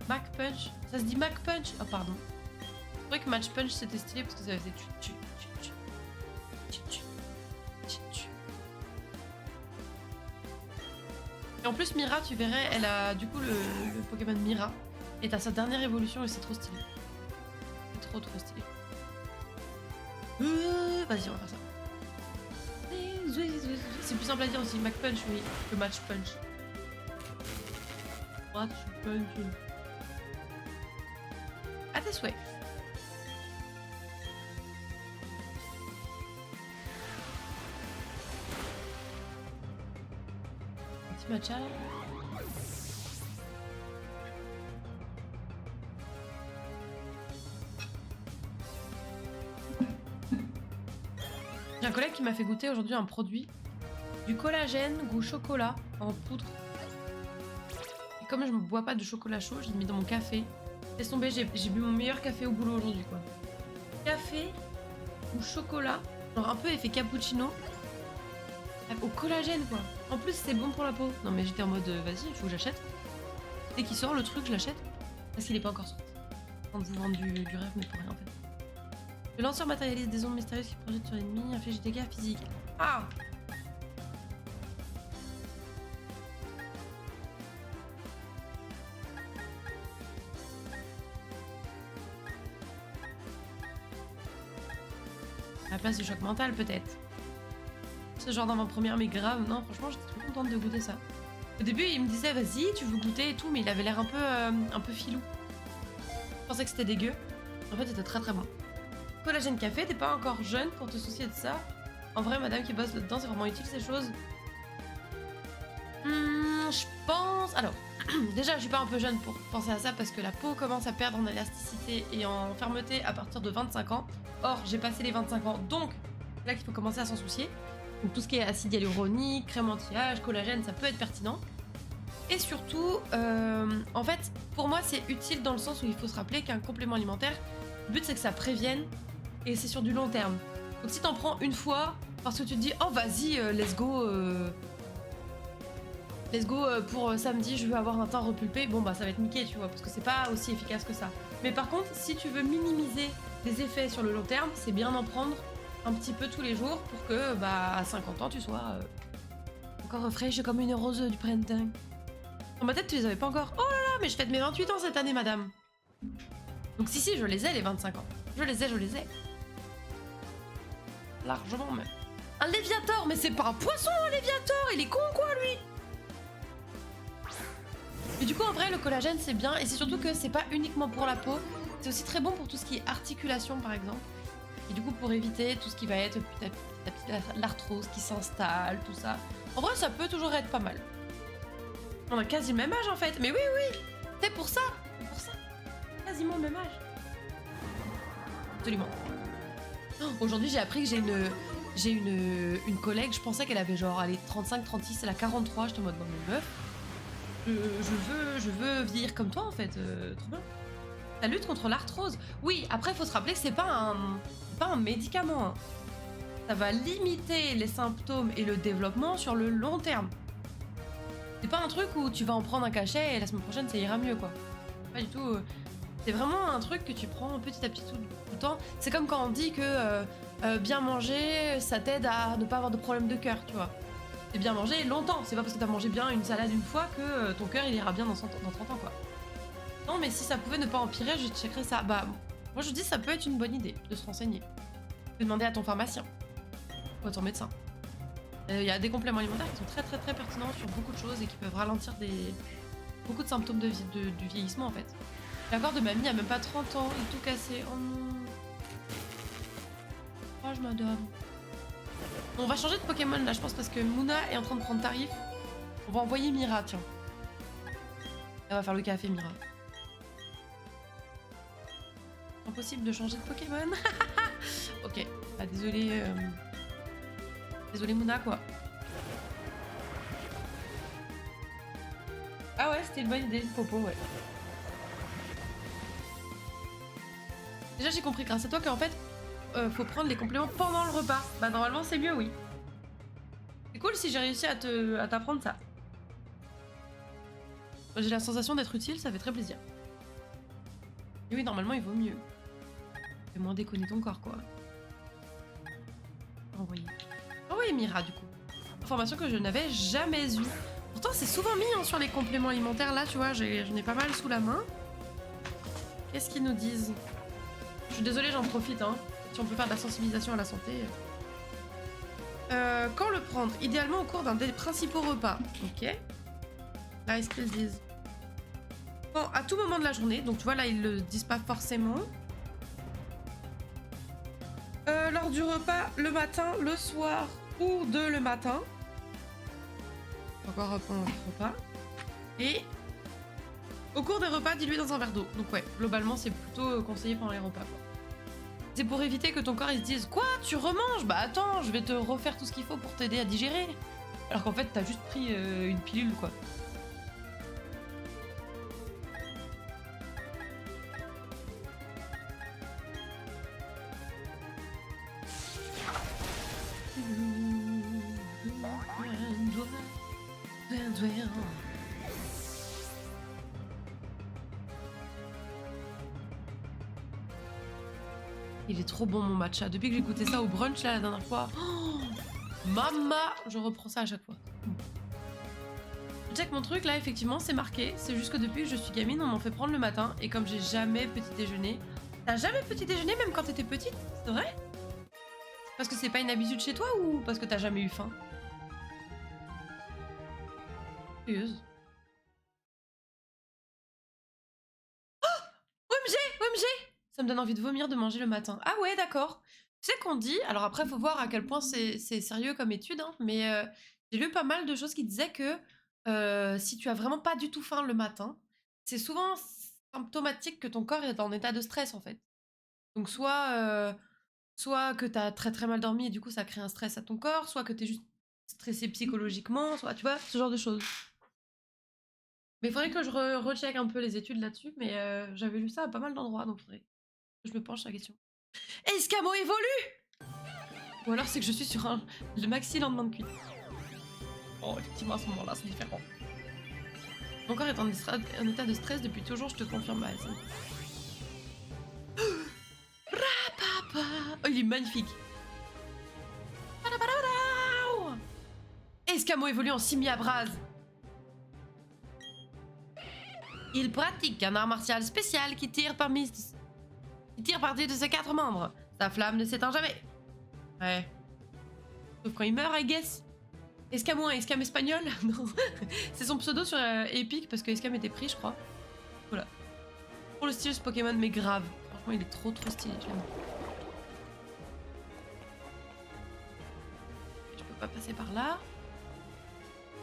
Mac punch. Ça se dit Mac punch? Oh pardon. Je trouvais que match punch c'était stylé parce que ça faisait tu. Et en plus Mira, tu verrais, elle a du coup le Pokémon Mira est à sa dernière évolution et c'est trop stylé. C'est trop stylé. Vas-y, on va faire ça. C'est plus simple à dire aussi, Mac punch oui, que match punch. Match punch. À tes souhaits. Petit matcha là. J'ai un collègue qui m'a fait goûter aujourd'hui un produit. Du collagène goût chocolat en poudre. Et comme je ne bois pas de chocolat chaud, j'ai mis dans mon café. Laisse tomber, j'ai bu mon meilleur café au boulot aujourd'hui quoi. Café ou chocolat, genre un peu effet cappuccino. Au collagène quoi. En plus c'est bon pour la peau. Non mais j'étais en mode vas-y, il faut que j'achète. Dès qu'il sort le truc, je l'achète. Parce qu'il est pas encore sorti. En vous vendre du rêve mais pour rien en fait. Le lanceur matérialise des ondes mystérieuses qui projettent sur l'ennemi, inflige des dégâts physiques. Ah! À la place du choc mental peut-être. Ce genre d'avant-première mais grave. Non franchement j'étais trop contente de goûter ça. Au début il me disait vas-y tu veux goûter et tout mais il avait l'air un peu filou. Je pensais que c'était dégueu. En fait c'était très très bon. Collagène café, t'es pas encore jeune pour te soucier de ça. En vrai madame qui bosse là-dedans c'est vraiment utile ces choses. Je pense... Alors, déjà je suis pas un peu jeune pour penser à ça parce que la peau commence à perdre en élasticité et en fermeté à partir de 25 ans. Or j'ai passé les 25 ans donc c'est là qu'il faut commencer à s'en soucier. Donc tout ce qui est acide hyaluronique, crème anti-âge, collagène ça peut être pertinent. Et surtout, en fait pour moi c'est utile dans le sens où il faut se rappeler qu'un complément alimentaire, le but c'est que ça prévienne et c'est sur du long terme. Donc si t'en prends une fois parce que tu te dis oh vas-y let's go pour samedi je veux avoir un teint repulpé, bon bah ça va être niqué tu vois parce que c'est pas aussi efficace que ça. Mais par contre si tu veux minimiser les effets sur le long terme, c'est bien d'en prendre un petit peu tous les jours pour que bah à 50 ans tu sois encore fraîche comme une rose du printemps. Dans ma tête tu les avais pas encore. Oh là là mais je fête mes 28 ans cette année madame. Donc si je les ai les 25 ans. Je les ai. Largement même. Un Léviator, mais c'est pas un poisson un Léviator, il est con quoi lui. Et du coup en vrai le collagène c'est bien et c'est surtout que c'est pas uniquement pour la peau, c'est aussi très bon pour tout ce qui est articulation par exemple. Et du coup pour éviter tout ce qui va être petit à petit l'arthrose qui s'installe, tout ça. En vrai ça peut toujours être pas mal. On a quasi le même âge en fait, mais oui, c'est pour ça, quasiment le même âge. Absolument. Aujourd'hui j'ai appris que j'ai une collègue, je pensais qu'elle avait genre allez 35-36, elle a 43, j'étais en mode non mais meuf, je veux vieillir comme toi en fait, trop bien. La lutte contre l'arthrose, oui après faut se rappeler que c'est pas un médicament, hein. ça va limiter les symptômes et le développement sur le long terme. C'est pas un truc où tu vas en prendre un cachet et la semaine prochaine ça ira mieux quoi. Pas du tout. C'est vraiment un truc que tu prends petit à petit tout le temps. C'est comme quand on dit que bien manger, ça t'aide à ne pas avoir de problème de cœur, tu vois. C'est bien manger longtemps. C'est pas parce que t'as mangé bien une salade une fois que ton cœur il ira bien dans 30 ans quoi. Non mais si ça pouvait ne pas empirer, je checkerais ça. Bah moi je dis ça peut être une bonne idée de se renseigner. De demander à ton pharmacien ou à ton médecin. Il y a des compléments alimentaires qui sont très très très pertinents sur beaucoup de choses et qui peuvent ralentir beaucoup de symptômes du vieillissement en fait. L'accord de mamie a même pas 30 ans, il est tout cassé. Oh non. Oh je m'adore. On va changer de Pokémon là je pense parce que Mouna est en train de prendre tarif. On va envoyer Mira tiens. Elle va faire le café Mira. Impossible de changer de Pokémon. Ok, bah désolé. Désolé Mouna quoi. Ah ouais, c'était une bonne idée, Popo, ouais. Déjà j'ai compris grâce à toi qu'en fait, faut prendre les compléments pendant le repas. Bah normalement c'est mieux, oui. C'est cool si j'ai réussi à t'apprendre ça. J'ai la sensation d'être utile, ça fait très plaisir. Et oui, normalement il vaut mieux. Fais moins déconner ton corps, quoi. Envoyer. Envoyer Mira, du coup. Information que je n'avais jamais eue. Pourtant, c'est souvent mis hein, sur les compléments alimentaires. Là, tu vois, j'en ai pas mal sous la main. Qu'est-ce qu'ils nous disent? Je suis désolée, j'en profite. Hein. Si on peut faire de la sensibilisation à la santé. Quand le prendre? Idéalement au cours d'un des principaux repas. Ok. Là, est-ce qu'ils disent? Bon, à tout moment de la journée. Donc, tu vois, là, ils le disent pas forcément. Lors du repas, le matin, le soir ou le matin. Encore pendant le repas. Et au cours des repas, dilué dans un verre d'eau. Donc ouais, globalement, c'est plutôt conseillé pendant les repas. Quoi. C'est pour éviter que ton corps il se dise « Quoi? Tu remanges? Bah attends, je vais te refaire tout ce qu'il faut pour t'aider à digérer. » Alors qu'en fait, t'as juste pris une pilule, quoi. Il est trop bon mon matcha. Depuis que j'ai goûté ça au brunch là la dernière fois. Oh, mama, je reprends ça à chaque fois. Je check mon truc là, effectivement, c'est marqué. C'est juste que depuis que je suis gamine, on m'en fait prendre le matin. Et comme j'ai jamais petit déjeuner. T'as jamais petit déjeuner même quand t'étais petite? C'est vrai? Parce que c'est pas une habitude chez toi ou parce que t'as jamais eu faim? Curieuse. OMG! OMG! Ça me donne envie de vomir de manger le matin. Ah ouais, d'accord. Tu sais qu'on dit, alors après, faut voir à quel point c'est sérieux comme étude, hein, mais j'ai lu pas mal de choses qui disaient que si tu as vraiment pas du tout faim le matin, c'est souvent symptomatique que ton corps est en état de stress en fait. Donc soit que t'as très très mal dormi et du coup ça crée un stress à ton corps, soit que t'es juste stressé psychologiquement, soit tu vois, ce genre de choses. Mais il faudrait que je recheck un peu les études là-dessus, mais j'avais lu ça à pas mal d'endroits, donc faudrait que je me penche sur la question. Escamo évolue! Ou alors c'est que je suis sur le maxi lendemain de cuite. Oh, effectivement, à ce moment-là, c'est différent. Mon corps est en état de stress depuis toujours, je te confirme, Alison. Oh, il est magnifique. Escamo évolue en simi-abrase. Il pratique un art martial spécial qui tire parti de ses 4 membres. Sa flamme ne s'éteint jamais. Ouais. Sauf quand il meurt, I guess. Escamo, un escame espagnol? Non. C'est son pseudo sur Epic parce que Escame était pris, je crois. Voilà. Pour le style ce Pokémon, mais grave. Franchement, il est trop stylé, je l'aime. Je peux pas passer par là.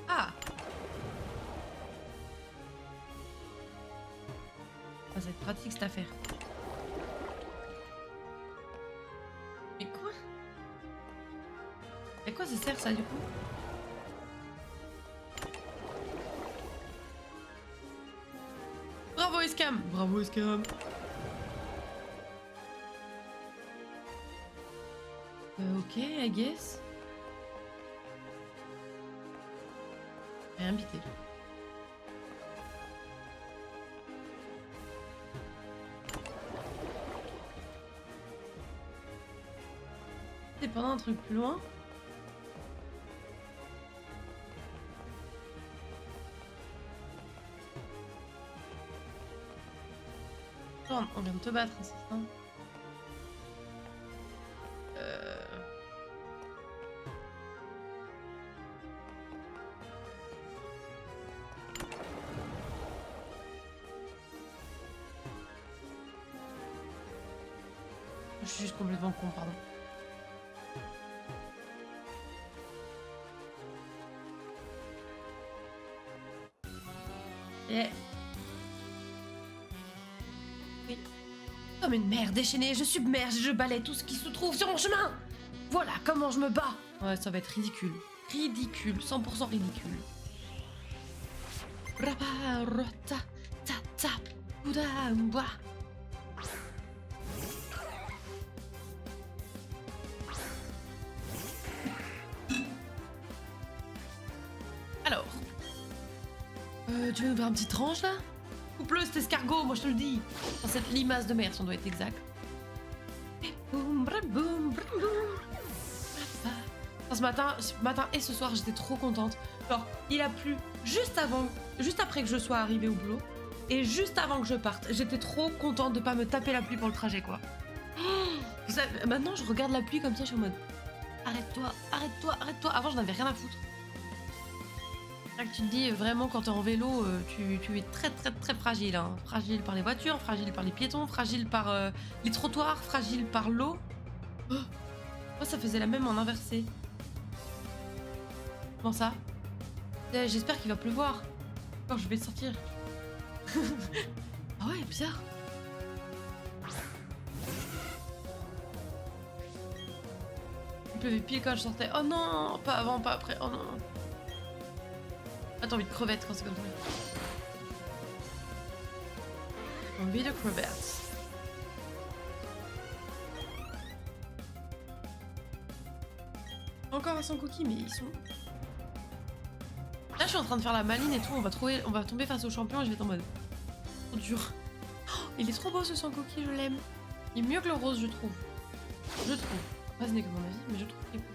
Ah! Ça va être pratique cette affaire. Mais quoi? À quoi ça sert ça du coup? Bravo Escam! Bravo Escam! Ok, I guess. Rien bité. C'est pendant un truc plus loin. On vient de te battre, c'est ça? Je suis juste complètement con, pardon. Yeah. Oui. Comme une mer déchaînée, je submerge et je balaie tout ce qui se trouve sur mon chemin. Voilà comment je me bats. Ouais, ça va être ridicule. Ridicule, 100% ridicule. Alors, tu veux nous faire un petit tranche là? Coupe-le cet escargot, moi je te le dis. Dans cette limace de mer, si on doit être exact. Boum, boum, boum, boum. Ce matin et ce soir, j'étais trop contente. Genre, il a plu juste après que je sois arrivée au boulot. Et juste avant que je parte, j'étais trop contente de pas me taper la pluie pour le trajet, quoi. Vous savez, maintenant, je regarde la pluie comme ça, je suis en mode arrête-toi, arrête-toi, arrête-toi. Avant, j'en avais rien à foutre. Là que tu te dis, vraiment, quand t'es en vélo, tu es très, très, très fragile. Hein. Fragile par les voitures, fragile par les piétons, fragile par les trottoirs, fragile par l'eau. Oh, moi, ça faisait la même en inversé. Comment ça? J'espère qu'il va pleuvoir quand je vais sortir. Ah ouais, bizarre. Il pleuvait pile quand je sortais. Oh non, pas avant, pas après. Oh non. Ah, t'as envie de crevettes quand c'est comme ça. Envie de crevettes. Encore à 100 cookies, mais ils sont... Là, je suis en train de faire la maline et tout. On va tomber face au champion et je vais être en mode... Trop dur. Oh, il est trop beau ce sans cookie, je l'aime. Il est mieux que le rose, je trouve. Je trouve. Pas ce n'est que mon avis, mais je trouve qu'il est beau.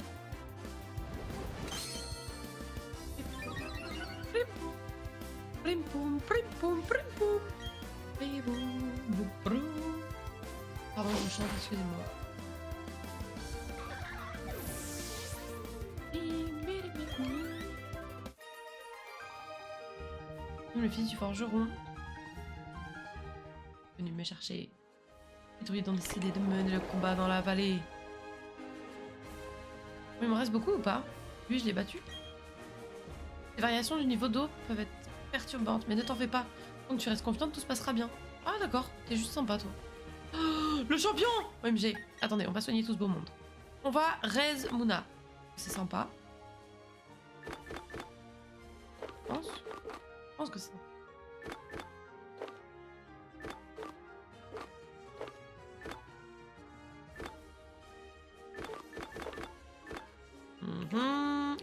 Pardon, je chante, excusez-moi. Le fils du forgeron venu me chercher. Les druides ont décidé de mener le combat dans la vallée. Il me reste beaucoup ou pas? Lui, je l'ai battu. Les variations du niveau d'eau peuvent être perturbantes, mais ne t'en fais pas. Donc tu restes confiante, tout se passera bien. Ah d'accord, t'es juste sympa toi. Oh, le champion! OMG. Attendez, on va soigner tout ce beau monde. On va Rez Muna. C'est sympa. Je pense que c'est ça.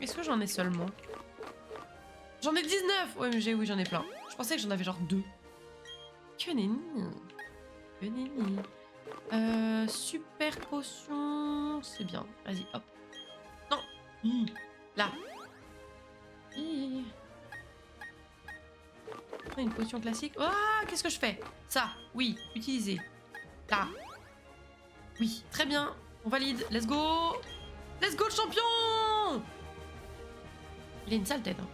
Est-ce que j'en ai seulement? J'en ai 19! OMG, oui, j'en ai plein. Je pensais que j'en avais genre 2. Que nenni. Que nenni. Super potion. C'est bien. Vas-y, hop. Non! Là. Une potion classique. Ah, qu'est-ce que je fais? Ça, oui, utiliser. Là. Oui, très bien. On valide. Let's go! Let's go, le champion! Il a une sale tête, hein.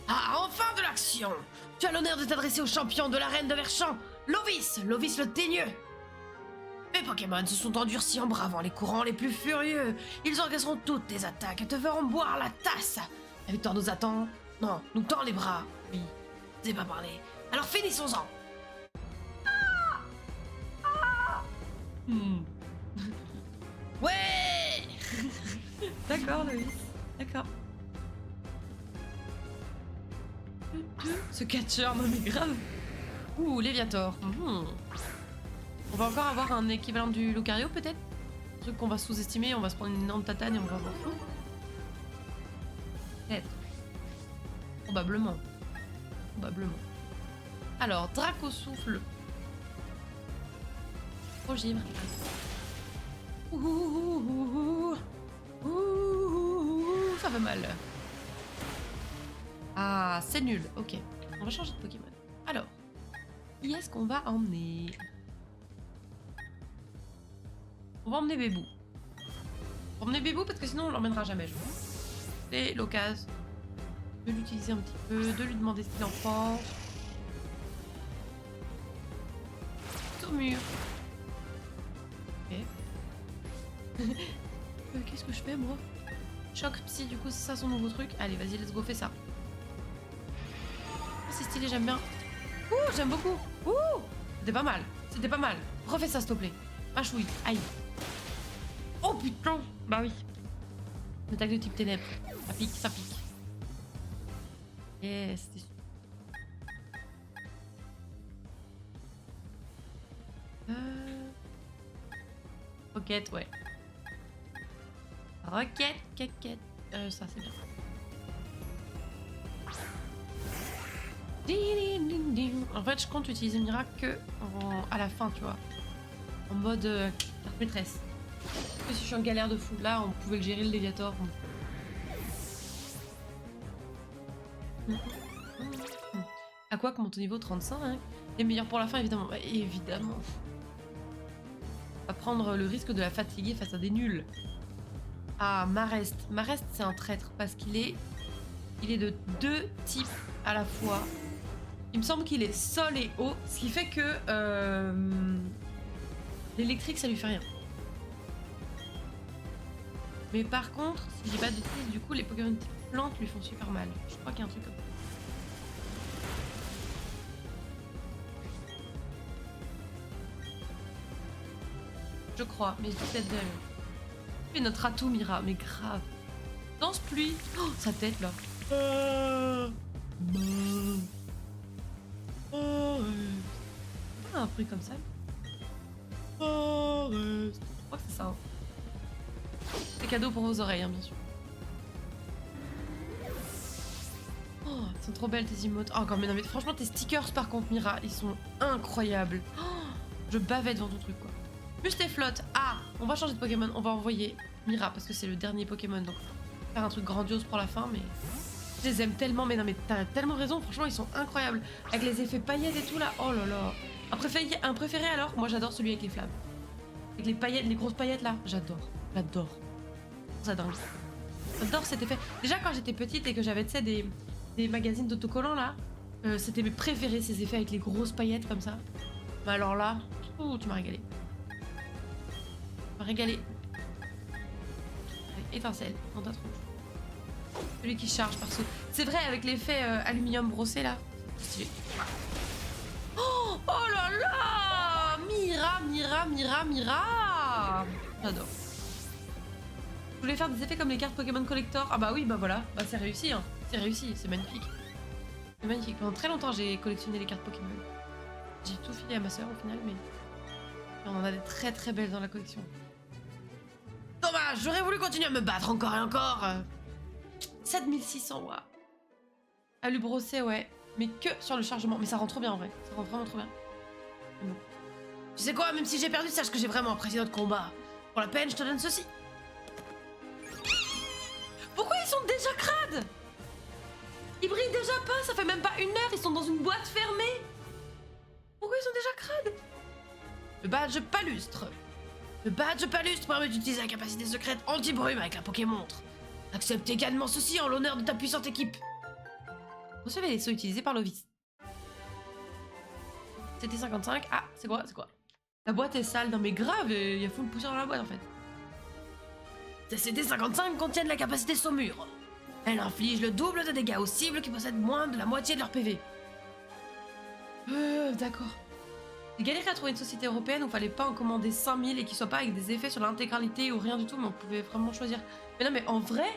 Ah, enfin de l'action! Tu as l'honneur de t'adresser au champion de l'arène de Verchamp, Lovis le Teigneux. Mes Pokémon se sont endurcis en bravant les courants les plus furieux. Ils encaisseront toutes tes attaques et te feront boire la tasse. La victoire nous attend. Non, nous tend les bras. Oui, je n'ai pas parlé. Alors finissons-en. Ouais. D'accord, Lovis. D'accord. Ce catcheur, non mais grave. Ouh, Léviator. On va encore avoir un équivalent du Lucario, peut-être? truc qu'on va sous-estimer, on va se prendre une énorme tatane et on va avoir fou. Peut-être. Probablement. Probablement. Alors, Draco souffle. Ogivre. Ça fait mal. Ah, c'est nul. Ok. On va changer de Pokémon. Alors, qui est-ce qu'on va emmener? On va emmener Bébou. On va emmener Bébou parce que sinon on l'emmènera jamais, je pense. C'est l'occasion de l'utiliser un petit peu, de lui demander ce qu'il en pense. Saumur. Ok. Qu'est-ce que je fais moi? Choc psy, du coup c'est ça son nouveau truc. Allez, vas-y, let's go, fais ça. Oh, c'est stylé, j'aime bien. Ouh, j'aime beaucoup. Ouh, c'était pas mal. C'était pas mal. Refais ça, s'il te plaît. Ma chouille. Aïe. Oh putain. Bah oui. Attaque de type ténèbres. Ça pique, ça pique. Yes, c'était super. Roquette, ouais. Roquette, quéquette. Ça c'est bien. En fait, je compte utiliser Mira que à la fin, tu vois. En mode carte maîtresse. Parce que si je suis en galère de fou, là, on pouvait le gérer le Léviator. À quoi que monte au niveau 35 hein. Et meilleur pour la fin, évidemment. Bah, évidemment. On va prendre le risque de la fatiguer face à des nuls. Ah, Marest. Marest, c'est un traître parce qu'il est... Il est de 2 types à la fois. Il me semble qu'il est sol et eau, ce qui fait que l'électrique, ça lui fait rien. Mais par contre, si je dis pas de bêtises, du coup, les Pokémon type plantes lui font super mal. Je crois qu'il y a un truc comme ça. Je crois, mais je dis peut-être d'elle. Et notre atout, Mira, mais grave. Danse pluie. Oh, sa tête là. Un bruit comme ça. Je crois que c'est ça. Hein. C'est cadeau pour vos oreilles, hein, bien sûr. Oh, elles sont trop belles tes emotes. Oh, mais non, mais franchement, tes stickers par contre, Mira, ils sont incroyables. Oh, je bavais devant ton truc, quoi. Mustaflotte. Ah, on va changer de Pokémon. On va envoyer Mira parce que c'est le dernier Pokémon. Donc, faire un truc grandiose pour la fin, mais. Je les aime tellement, mais non, mais t'as tellement raison. Franchement, ils sont incroyables. Avec les effets paillettes et tout là. Oh là là. Un préféré alors? Moi, j'adore celui avec les flammes. Avec les paillettes, les grosses paillettes là. J'adore. J'adore. J'adore. J'adore cet effet. Déjà, quand j'étais petite et que j'avais, tu sais, des magazines d'autocollants là, c'était mes préférés, ces effets avec les grosses paillettes comme ça. Mais alors là, ouh, tu m'as régalé. Tu m'as régalé. Allez, étincelle dans ta tronche. Celui qui charge perso. C'est vrai, avec l'effet aluminium brossé là. Stylé. Oh, oh là là! Mira, Mira, Mira, Mira! J'adore. Je voulais faire des effets comme les cartes Pokémon Collector. Ah bah oui, bah voilà. Bah c'est réussi, hein. C'est réussi, c'est magnifique. C'est magnifique. Pendant très longtemps, j'ai collectionné les cartes Pokémon. J'ai tout filé à ma soeur au final, mais on en a des très très belles dans la collection. Dommage, j'aurais voulu continuer à me battre encore et encore. 7600, waouh. À lui brosser, ouais. Mais que sur le chargement. Mais ça rend trop bien en vrai. Ça rend vraiment trop bien. Bon. Tu sais quoi, même si j'ai perdu, sache que j'ai vraiment apprécié notre combat. Pour la peine, je te donne ceci. Pourquoi ils sont déjà crades? Ils brillent déjà pas, ça fait même pas 1 heure, ils sont dans une boîte fermée. Pourquoi ils sont déjà crades? Le badge palustre. Le badge palustre permet d'utiliser la capacité secrète anti-brume avec la Pokémontre. Accepte également ceci en l'honneur de ta puissante équipe. Recevez les sauts utilisés par Lovis. C'était 55. Ah, c'est quoi? C'est quoi? La boîte est sale. Non mais grave, il y a full poussière dans la boîte en fait. Ces CD55 contiennent la capacité saumure. Elle inflige le double de dégâts aux cibles qui possèdent moins de la moitié de leur PV. D'accord. J'ai galéré à trouver une société européenne où il fallait pas en commander 5000 et qui soit pas avec des effets sur l'intégralité ou rien du tout, mais on pouvait vraiment choisir. Mais non, mais en vrai,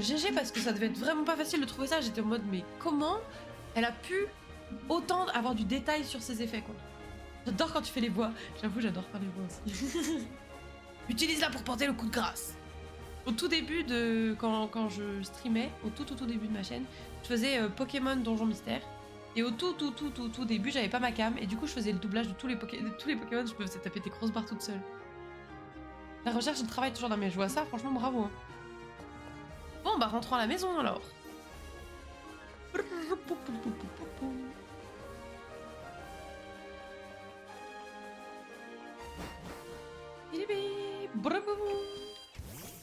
GG, parce que ça devait être vraiment pas facile de trouver ça. J'étais en mode, mais comment elle a pu autant avoir du détail sur ses effets, quoi. J'adore quand tu fais les voix. J'avoue, j'adore faire les voix aussi. Utilise-la pour porter le coup de grâce. Au tout début de... Quand je streamais, au tout début de ma chaîne, je faisais Pokémon Donjon Mystère. Et au tout début, j'avais pas ma cam. Et du coup, je faisais le doublage de tous les Pokémon. Je me faisais taper des grosses barres toute seule. La recherche, je travaille toujours dans mes joues à ça. Franchement, bravo. Hein. Bon, bah rentrons à la maison alors.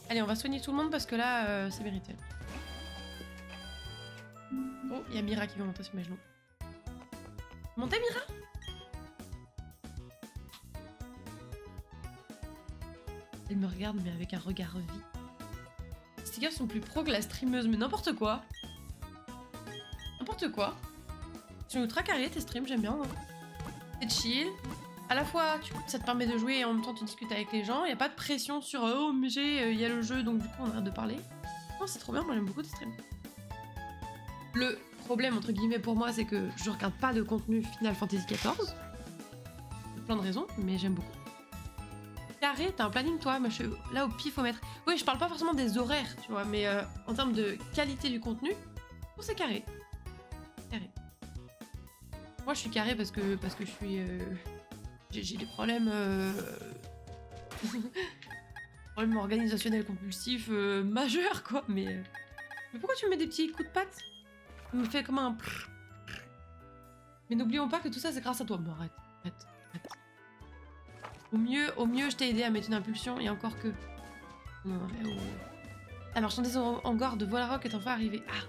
Allez, on va soigner tout le monde parce que là, c'est mérité. Oh, il y a Mira qui va monter sur mes genoux. Montez, Mira! Elle me regarde, mais avec un regard vide. Les stickers sont plus pro que la streameuse, mais n'importe quoi. N'importe quoi. Tu ultra carré tes streams, j'aime bien. Hein. C'est chill. À la fois, ça te permet de jouer et en même temps tu discutes avec les gens. Il n'y a pas de pression sur oh, mais il y a le jeu, donc du coup on arrête de parler. Non, c'est trop bien, moi j'aime beaucoup tes streams. Le problème, entre guillemets, pour moi, c'est que je regarde pas de contenu Final Fantasy XIV. Pour plein de raisons, mais j'aime beaucoup. Carré, t'as un planning toi, moi je suis là au pif faut mettre. Oui, je parle pas forcément des horaires, tu vois, mais en termes de qualité du contenu, c'est carré. Carré. Moi je suis carré parce que je suis. J'ai des problèmes. Problèmes organisationnels compulsifs majeurs quoi, mais pourquoi tu me mets des petits coups de patte? Tu me fais comme un. Mais n'oublions pas que tout ça c'est grâce à toi. Bon, arrête. Au mieux, je t'ai aidé à mettre une impulsion, et encore que... Non, oh. La marchandise en gare de Volarock est enfin arrivée. Ah.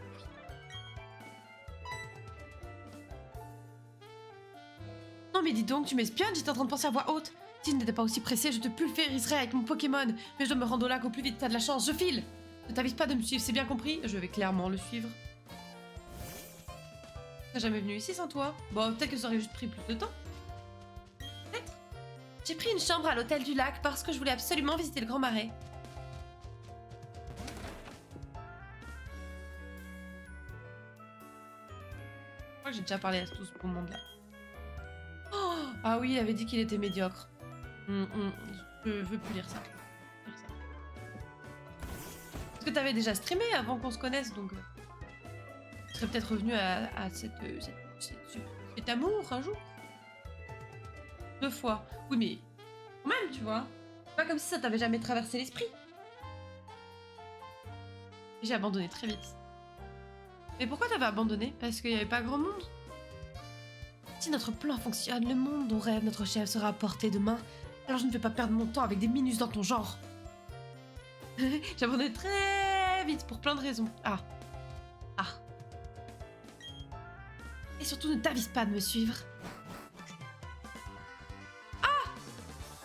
Non mais dis donc, tu m'espionnes, j'étais en train de penser à voix haute. Si je n'étais pas aussi pressée, je te pulvériserais avec mon Pokémon. Mais je dois me rendre au lac au plus vite, t'as de la chance, je file. Ne t'avise pas de me suivre, c'est bien compris? Je vais clairement le suivre. T'es jamais venu ici sans toi? Bon, peut-être que ça aurait juste pris plus de temps. Peut-être. J'ai pris une chambre à l'hôtel du lac parce que je voulais absolument visiter le Grand Marais. Je crois que j'ai déjà parlé à tout ce beau monde-là. Oh, ah oui, il avait dit qu'il était médiocre. Je veux plus lire ça. Parce que t'avais déjà streamé avant qu'on se connaisse, donc... Tu serais peut-être revenu à cet amour un jour. 2 fois. Oui, mais quand même, tu vois. Pas comme si ça t'avait jamais traversé l'esprit. J'ai abandonné très vite. Mais pourquoi t'avais abandonné? Parce qu'il n'y avait pas grand monde? Si notre plan fonctionne, le monde dont rêve notre chef sera à portée de main. Alors je ne vais pas perdre mon temps avec des minus dans ton genre. J'ai abandonné très vite pour plein de raisons. Ah. Et surtout, ne t'avise pas de me suivre. Ah!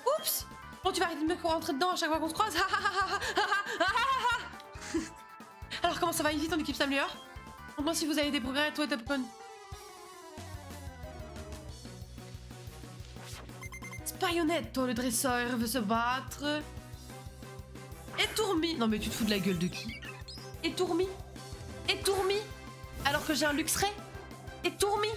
Oups! Bon, tu vas arrêter de me rentrer dedans à chaque fois qu'on se croise. Alors, comment ça va? Vite, ton équipe s'améliore? Montre-moi si vous avez des progrès, toi et ta Pokémon. Spionetto, le dresseur, veut se battre. Et Tourmi. Non, mais tu te fous de la gueule de qui? Et Tourmi? Alors que j'ai un Luxray? Et Tourmi.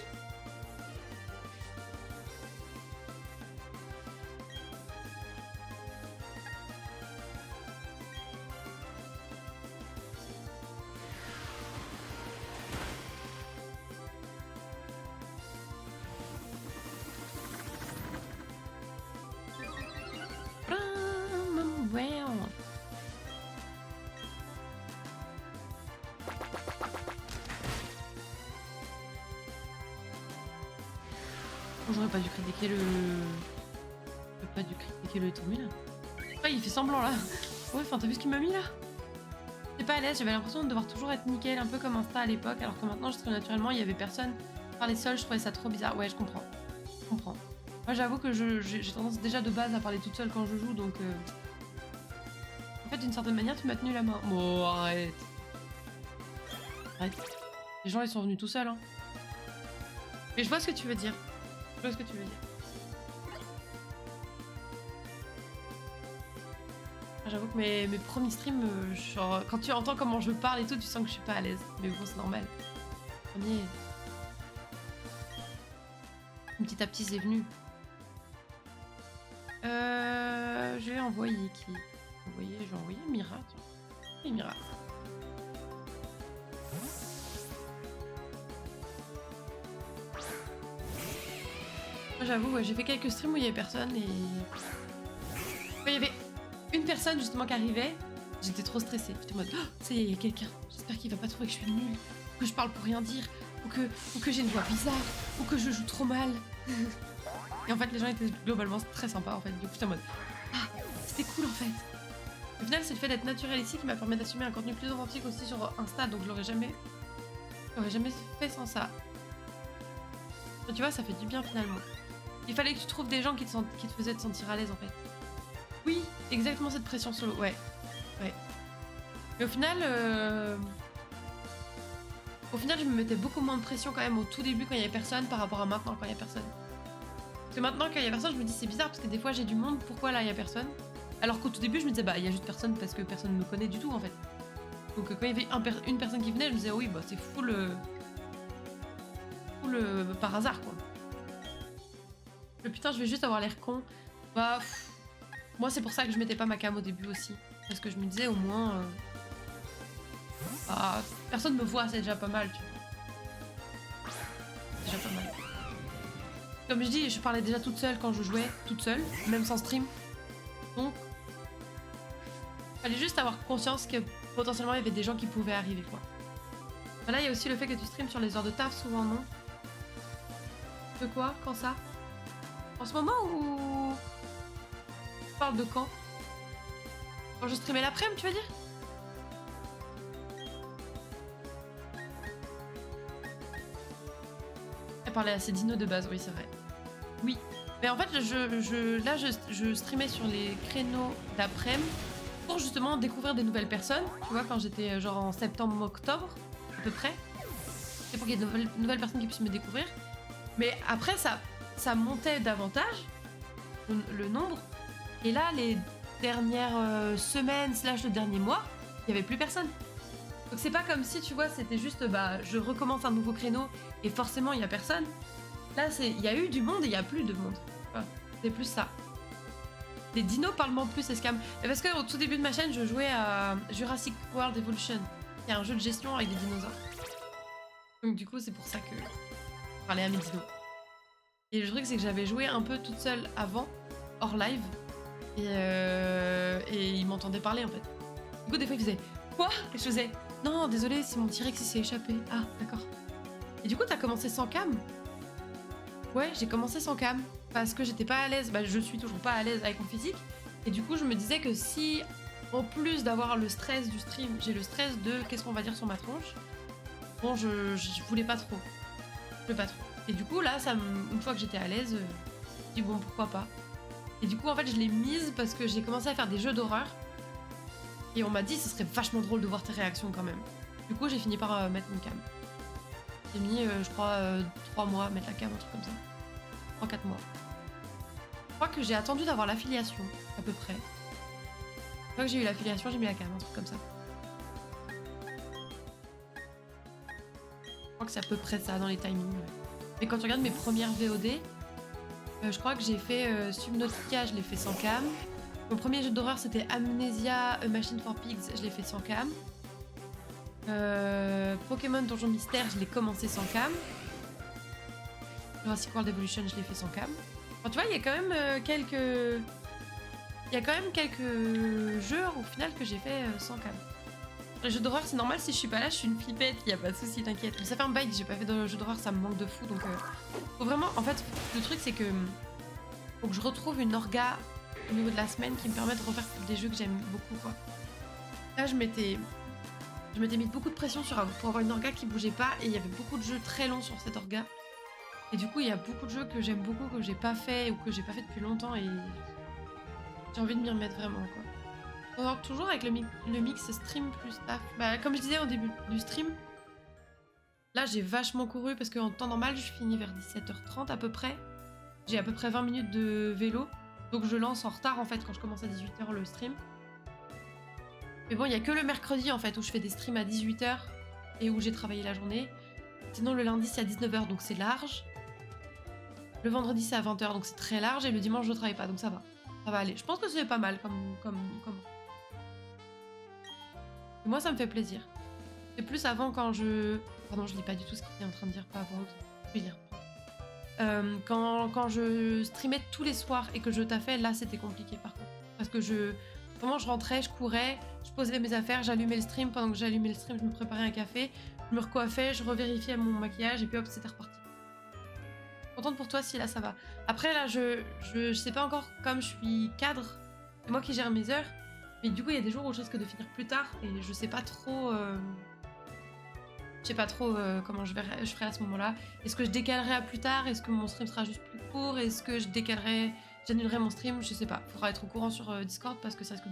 J'aurais pas dû critiquer le... J'aurais pas dû critiquer le Tourmi là. Ouais, il fait semblant là. Ouais, enfin t'as vu ce qu'il m'a mis là? C'est pas à l'aise, j'avais l'impression de devoir toujours être nickel, un peu comme Insta à l'époque, alors que maintenant je stream naturellement, il y avait personne. Parler seul, je trouvais ça trop bizarre. Ouais, je comprends. Moi j'avoue que j'ai tendance déjà de base à parler toute seule quand je joue, donc... En fait, d'une certaine manière, tu m'as tenu la main. Oh, arrête. Les gens, ils sont venus tout seuls, hein. Mais je vois ce que tu veux dire. J'avoue que mes premiers streams, genre, quand tu entends comment je parle et tout, tu sens que je suis pas à l'aise. Mais bon, c'est normal. Premier... Petit à petit, c'est venu. Je vais envoyer qui? Je vais envoyer Mira. Tiens. Et Mira. Moi j'avoue, ouais, j'ai fait quelques streams où il y avait personne et... Quand il y avait une personne justement qui arrivait, j'étais trop stressée. J'étais en mode, oh, ça y est, il y a quelqu'un. J'espère qu'il va pas trouver que je suis nulle, ou que je parle pour rien dire, ou que j'ai une voix bizarre, ou que je joue trop mal. Et en fait, les gens étaient globalement très sympas en fait. Du coup, j'étais en mode, ah, c'était cool en fait. Au final, c'est le fait d'être naturel ici qui m'a permis d'assumer un contenu plus authentique aussi sur Insta, donc je l'aurais jamais fait sans ça. Et tu vois, ça fait du bien finalement. Il fallait que tu trouves des gens qui te faisaient te sentir à l'aise en fait. Oui, exactement cette pression solo, ouais. Mais au final, je me mettais beaucoup moins de pression quand même au tout début quand il y avait personne par rapport à maintenant quand il y a personne. Parce que maintenant quand il y a personne, je me dis c'est bizarre parce que des fois j'ai du monde, pourquoi là il y a personne? Alors qu'au tout début je me disais bah il y a juste personne parce que personne ne me connaît du tout en fait. Donc quand il y avait une personne qui venait, je me disais oui bah c'est full par hasard quoi. Le putain je vais juste avoir l'air con. Bah moi c'est pour ça que je mettais pas ma cam au début aussi. Parce que je me disais au moins... Ah, personne me voit, c'est déjà pas mal, tu vois. C'est déjà pas mal. Comme je dis, je parlais déjà toute seule quand je jouais, toute seule, même sans stream. Donc, fallait juste avoir conscience que potentiellement il y avait des gens qui pouvaient arriver, quoi. Là, il y a aussi le fait que tu streams sur les heures de taf, souvent, non? De quoi? Quand ça? En ce moment ou... Tu parles de quand? Quand je streamais l'après-midi, tu veux dire? Elle parlait à ses dinos de base, oui, c'est vrai. Oui. Mais en fait, je streamais sur les créneaux d'après-midi pour justement découvrir des nouvelles personnes. Tu vois, quand j'étais genre en septembre-octobre, à peu près. C'est pour qu'il y ait de nouvelles personnes qui puissent me découvrir. Mais après, ça montait davantage, le nombre. Et là, les dernières semaines / le dernier mois, il n'y avait plus personne. Donc c'est pas comme si, tu vois, c'était juste, bah, je recommence un nouveau créneau et forcément il y a personne. Là, il y a eu du monde et il y a plus de monde. Voilà. C'est plus ça. Les dinos parlent moins plus, c'est scam. Et parce qu'au tout début de ma chaîne, je jouais à Jurassic World Evolution, qui est un jeu de gestion avec des dinosaures. Donc du coup, c'est pour ça que je parlais à mes dinos. Et le truc, c'est que j'avais joué un peu toute seule avant, hors live, et ils m'entendaient parler en fait. Du coup, des fois, ils faisaient quoi? Et je faisais non, désolé, c'est mon T-Rex qui s'est échappé. Ah, d'accord. Et du coup, t'as commencé sans cam? Ouais, j'ai commencé sans cam parce que j'étais pas à l'aise. Bah, je suis toujours pas à l'aise avec mon physique. Et du coup, je me disais que si, en plus d'avoir le stress du stream, j'ai le stress de qu'est-ce qu'on va dire sur ma tronche, bon, je voulais pas trop. Je voulais pas trop. Et du coup, là, une fois que j'étais à l'aise, je dis bon, pourquoi pas. Et du coup, en fait, je l'ai mise parce que j'ai commencé à faire des jeux d'horreur. Et on m'a dit ce serait vachement drôle de voir tes réactions quand même. Du coup, j'ai fini par mettre mon cam. J'ai mis, je crois, 3 mois à mettre la cam, un truc comme ça. 3-4 mois. Je crois que j'ai attendu d'avoir l'affiliation, à peu près. Une fois que j'ai eu l'affiliation, j'ai mis la cam, un truc comme ça. Je crois que c'est à peu près ça dans les timings. Ouais. Mais quand tu regardes mes premières VOD, je crois que j'ai fait Subnautica, je l'ai fait sans cam. Mon premier jeu d'horreur c'était Amnesia A Machine for Pigs, je l'ai fait sans cam. Pokémon Donjon Mystère, je l'ai commencé sans cam. Jurassic World Evolution, je l'ai fait sans cam. Enfin, tu vois, il y a quand même quelques... Il y a quand même quelques jeux au final que j'ai fait sans cam. Les jeux d'horreur, c'est normal, si je suis pas là, je suis une flippette, y a pas de soucis, t'inquiète. Mais ça fait un bail que j'ai pas fait de jeux d'horreur, ça me manque de fou, donc... Faut vraiment... En fait, le truc c'est que... Faut que je retrouve une orga au niveau de la semaine qui me permet de refaire des jeux que j'aime beaucoup, quoi. Là, je m'étais mis beaucoup de pression pour avoir une orga qui bougeait pas, et il y avait beaucoup de jeux très longs sur cette orga. Et du coup, il y a beaucoup de jeux que j'aime beaucoup, que j'ai pas fait, ou que j'ai pas fait depuis longtemps, et j'ai envie de m'y remettre vraiment, quoi. Donc, toujours avec le mix stream plus taf. Bah, comme je disais au début du stream, là, j'ai vachement couru, parce qu'en temps normal, je finis vers 17h30 à peu près. J'ai à peu près 20 minutes de vélo. Donc je lance en retard en fait quand je commence à 18h le stream. Mais bon, il n'y a que le mercredi en fait où je fais des streams à 18h et où j'ai travaillé la journée. Sinon le lundi c'est à 19h donc c'est large. Le vendredi c'est à 20h donc c'est très large et le dimanche je travaille pas donc ça va. Ça va aller. Je pense que c'est pas mal comme... Et moi, ça me fait plaisir. C'est plus avant quand je... Pardon, je lis pas du tout ce qu'il est en train de dire, pas avant. Je vais lire. Quand je streamais tous les soirs et que je taffais, là, c'était compliqué par contre. Parce que vraiment, je rentrais, je courais, je posais mes affaires, j'allumais le stream. Pendant que j'allumais le stream, je me préparais un café, je me recoiffais, je revérifiais mon maquillage et puis hop, c'était reparti. Contente pour toi si là, ça va. Après, là, je sais pas encore, comme je suis cadre, c'est moi qui gère mes heures. Mais du coup, il y a des jours où je risque de finir plus tard et je sais pas trop... Je sais pas trop comment je ferai à ce moment-là. Est-ce que je décalerai à plus tard? Est-ce que mon stream sera juste plus court? Est-ce que j'annulerai mon stream? Je sais pas. Faudra être au courant sur Discord parce que ça risque de...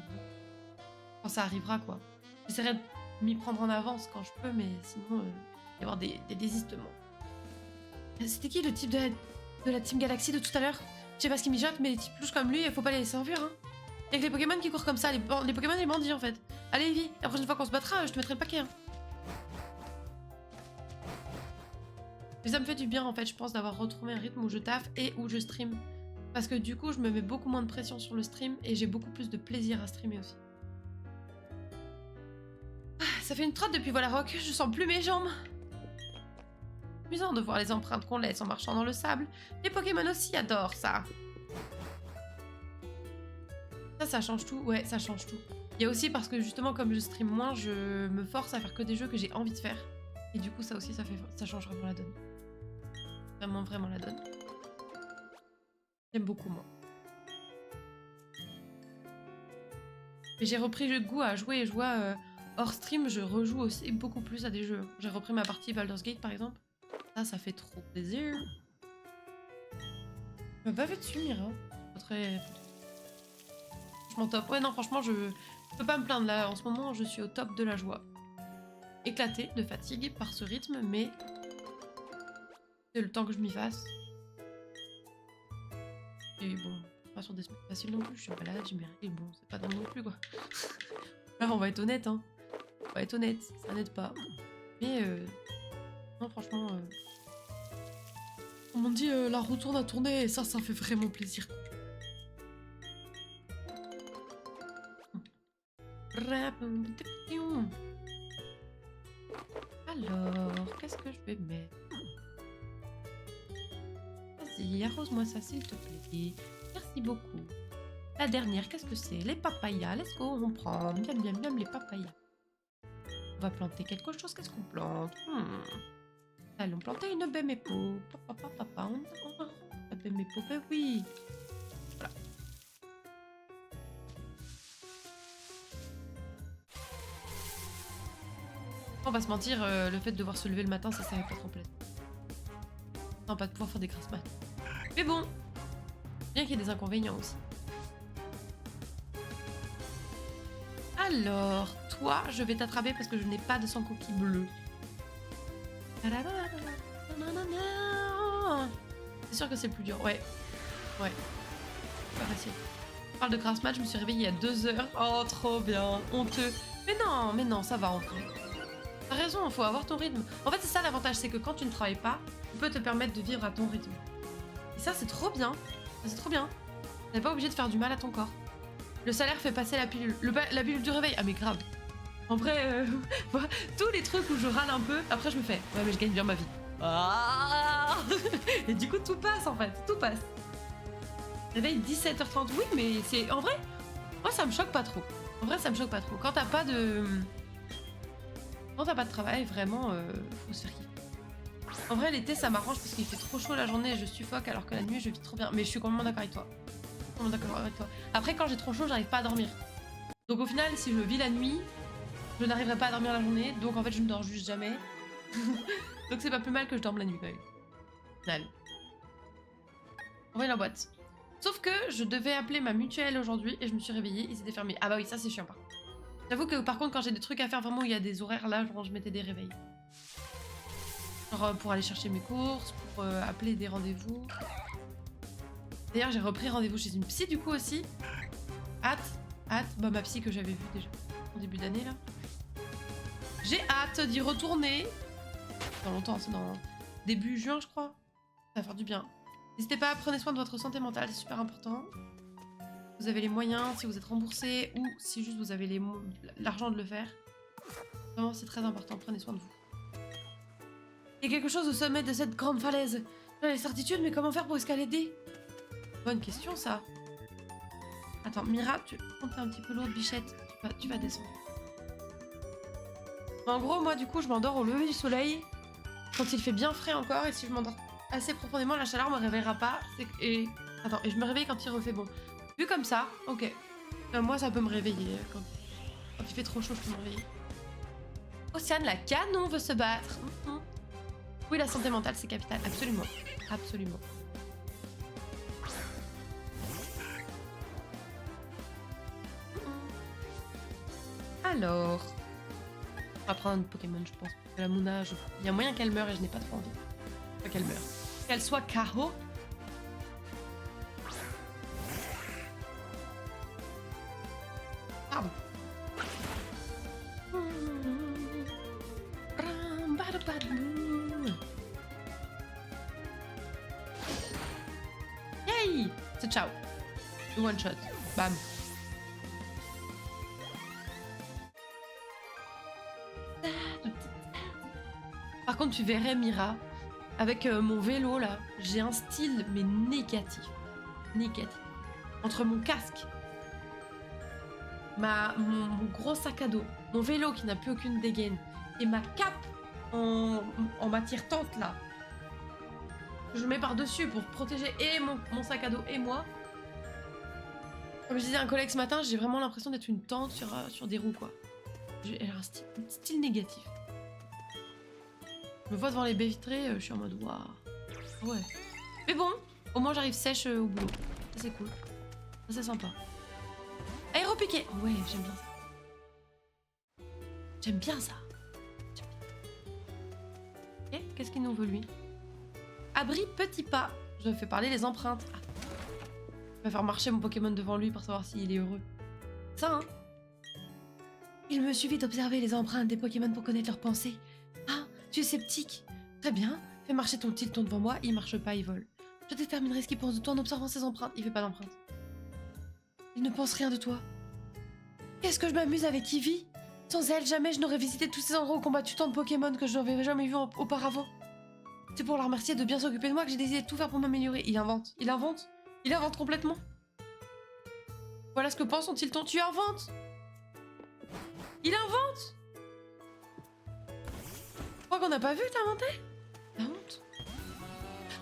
Quand ça arrivera, quoi. J'essaierai de m'y prendre en avance quand je peux, mais sinon, il va y avoir des désistements. C'était qui le type de la Team Galaxy de tout à l'heure? Je sais pas ce qu'il mijote, mais les types louches comme lui, il faut pas les laisser en vue, hein. Y'a que les Pokémon qui courent comme ça, les Pokémon les bandits en fait. Allez, Evie, la prochaine fois qu'on se battra, je te mettrai le paquet, hein. Mais ça me fait du bien en fait, je pense, d'avoir retrouvé un rythme où je taffe et où je stream. Parce que du coup, je me mets beaucoup moins de pression sur le stream et j'ai beaucoup plus de plaisir à streamer aussi. Ah, ça fait une trotte depuis Voilà-Rock, je sens plus mes jambes. Amusant de voir les empreintes qu'on laisse en marchant dans le sable. Les Pokémon aussi adorent ça. Ça change tout. Ouais, ça change tout. Il y a aussi parce que justement, comme je stream moins, je me force à faire que des jeux que j'ai envie de faire. Et du coup, ça aussi, ça change vraiment la donne. Vraiment la donne. J'aime beaucoup, moi. Mais j'ai repris le goût à jouer et je vois hors stream, je rejoue aussi beaucoup plus à des jeux. J'ai repris ma partie Baldur's Gate, par exemple. Ça fait trop plaisir. Je m'as pas fait dessus, Mira. Pas très... Franchement top. Ouais, non, franchement, je peux pas me plaindre. Là, en ce moment, je suis au top de la joie. Éclatée de fatigue par ce rythme, mais... c'est le temps que je m'y fasse. Et bon, pas sur des semaines faciles non plus. Je suis malade, j'ai mes règles. Bon, c'est pas dingue non plus, quoi. Là, on va être honnête, hein. On va être honnête, ça n'aide pas. Mais, non, franchement... On m'a dit, la roue tourne à tourner, et ça fait vraiment plaisir. Alors, qu'est-ce que je vais mettre? Vas-y, arrose-moi ça s'il te plaît. Merci beaucoup. La dernière, qu'est-ce que c'est? Les papayas. Let's go, on prend. Miam les papayas. On va planter quelque chose. Qu'est-ce qu'on plante? Allons planter une bémépo. Papa, on va... La bémépo, ben oui. Voilà. On va se mentir, le fait de devoir se lever le matin, ça fait pas trop plaisir. Non, pas de pouvoir faire des grasses mat. Mais bon, bien qu'il y ait des inconvénients aussi. Alors, toi, je vais t'attraper parce que je n'ai pas de sang coquille bleu. C'est sûr que c'est plus dur, ouais. Ouais. Pas facile. On parle de grasse mat, je me suis réveillée il y a 2 heures. Oh, trop bien. Honteux. Mais non, ça va en vrai. T'as raison, faut avoir ton rythme. En fait, c'est ça l'avantage, c'est que quand tu ne travailles pas, tu peux te permettre de vivre à ton rythme. Et ça, c'est trop bien. C'est trop bien. T'es pas obligé de faire du mal à ton corps. Le salaire fait passer la pilule. La pilule du réveil. Ah, mais grave. En vrai, tous les trucs où je râle un peu, après je me fais, ouais, mais je gagne bien ma vie. Ah et du coup, tout passe en fait. Tout passe. Réveil 17h30. Oui, mais c'est. En vrai, moi, ça me choque pas trop. En vrai, ça me choque pas trop. Quand t'as pas de. Quand t'as pas de travail, vraiment, faut se faire kiffer. En vrai, l'été, ça m'arrange parce qu'il fait trop chaud la journée et je suffoque, alors que la nuit, je vis trop bien. Mais je suis complètement d'accord avec toi. Après, quand j'ai trop chaud, j'arrive pas à dormir. Donc au final, si je vis la nuit, je n'arriverai pas à dormir la journée. Donc en fait, je ne dors juste jamais. Donc c'est pas plus mal que je dorme la nuit quand même. Final. Envoyer la boîte. Sauf que je devais appeler ma mutuelle aujourd'hui et je me suis réveillée, ils étaient fermés. Ah bah oui, ça c'est chiant par contre. J'avoue que par contre, quand j'ai des trucs à faire vraiment où il y a des horaires là, genre je mettais des réveils. Genre pour aller chercher mes courses, pour appeler des rendez-vous. D'ailleurs, j'ai repris rendez-vous chez une psy du coup aussi. Hâte. Bah ma psy que j'avais vue déjà en début d'année là. J'ai hâte d'y retourner. Dans longtemps, c'est dans début juin je crois. Ça va faire du bien. N'hésitez pas, prenez soin de votre santé mentale, c'est super important. vous avez les moyens, si vous êtes remboursé ou si juste vous avez l'argent de le faire. Vraiment, c'est très important, prenez soin de vous. Il y a quelque chose au sommet de cette grande falaise. J'ai les certitudes, mais comment faire pour escalader? Bonne question, ça. Attends, Mira, tu comptes un petit peu lourde, bichette. Tu vas descendre. En gros, moi, du coup, je m'endors au lever du soleil, quand il fait bien frais encore, et si je m'endors assez profondément, la chaleur me réveillera pas. Et je me réveille quand il refait bon. Vu comme ça, ok. Moi, ça peut me réveiller. Quand il fait trop chaud, je peux me réveiller. Océane, la canon veut se battre. Oui, la santé mentale, c'est capital. Absolument. Absolument. Alors... on va prendre un Pokémon, je pense. Parce que la Mouna, il y a moyen qu'elle meure et je n'ai pas trop envie. Pas qu'elle meure. Qu'elle soit KO. Pardon. Yay! C'est ciao. One shot. Bam. Par contre, tu verrais, Mira, avec mon vélo, là, j'ai un style, mais négatif. Négatif. Entre mon casque, mon gros sac à dos, mon vélo qui n'a plus aucune dégaine, et ma cape en matière tente, là, que je mets par-dessus pour protéger et mon sac à dos et moi. Comme je disais à un collègue ce matin, j'ai vraiment l'impression d'être une tente sur des roues, quoi. J'ai un style négatif. Je me vois devant les baies vitrées, je suis en mode waouh. Ouais. Mais bon, au moins j'arrive sèche au boulot. Ça c'est cool. Ça c'est sympa. Aéropiqué. Ouais, j'aime bien ça. J'aime bien ça. Ok, qu'est-ce qu'il nous veut lui? Abri petit pas. Je fais parler les empreintes. Ah. Je vais faire marcher mon Pokémon devant lui pour savoir s'il est heureux. Ça, hein? Il me suffit d'observer les empreintes des Pokémon pour connaître leurs pensées. Ah, tu es sceptique. Très bien. Fais marcher ton Tilton devant moi. Il marche pas, il vole. Je déterminerai ce qu'il pense de toi en observant ses empreintes. Il fait pas d'empreintes. Il ne pense rien de toi. Qu'est-ce que je m'amuse avec Eevee? Sans elle, jamais je n'aurais visité tous ces endroits où combattu tant de Pokémon que je n'avais jamais vus auparavant. C'est pour la remercier de bien s'occuper de moi que j'ai décidé de tout faire pour m'améliorer. Il invente. Il invente. Il invente complètement. Voilà ce que pense son Tilton. Tu inventes. Il invente. Je crois qu'on n'a pas vu que t'as inventé. La honte.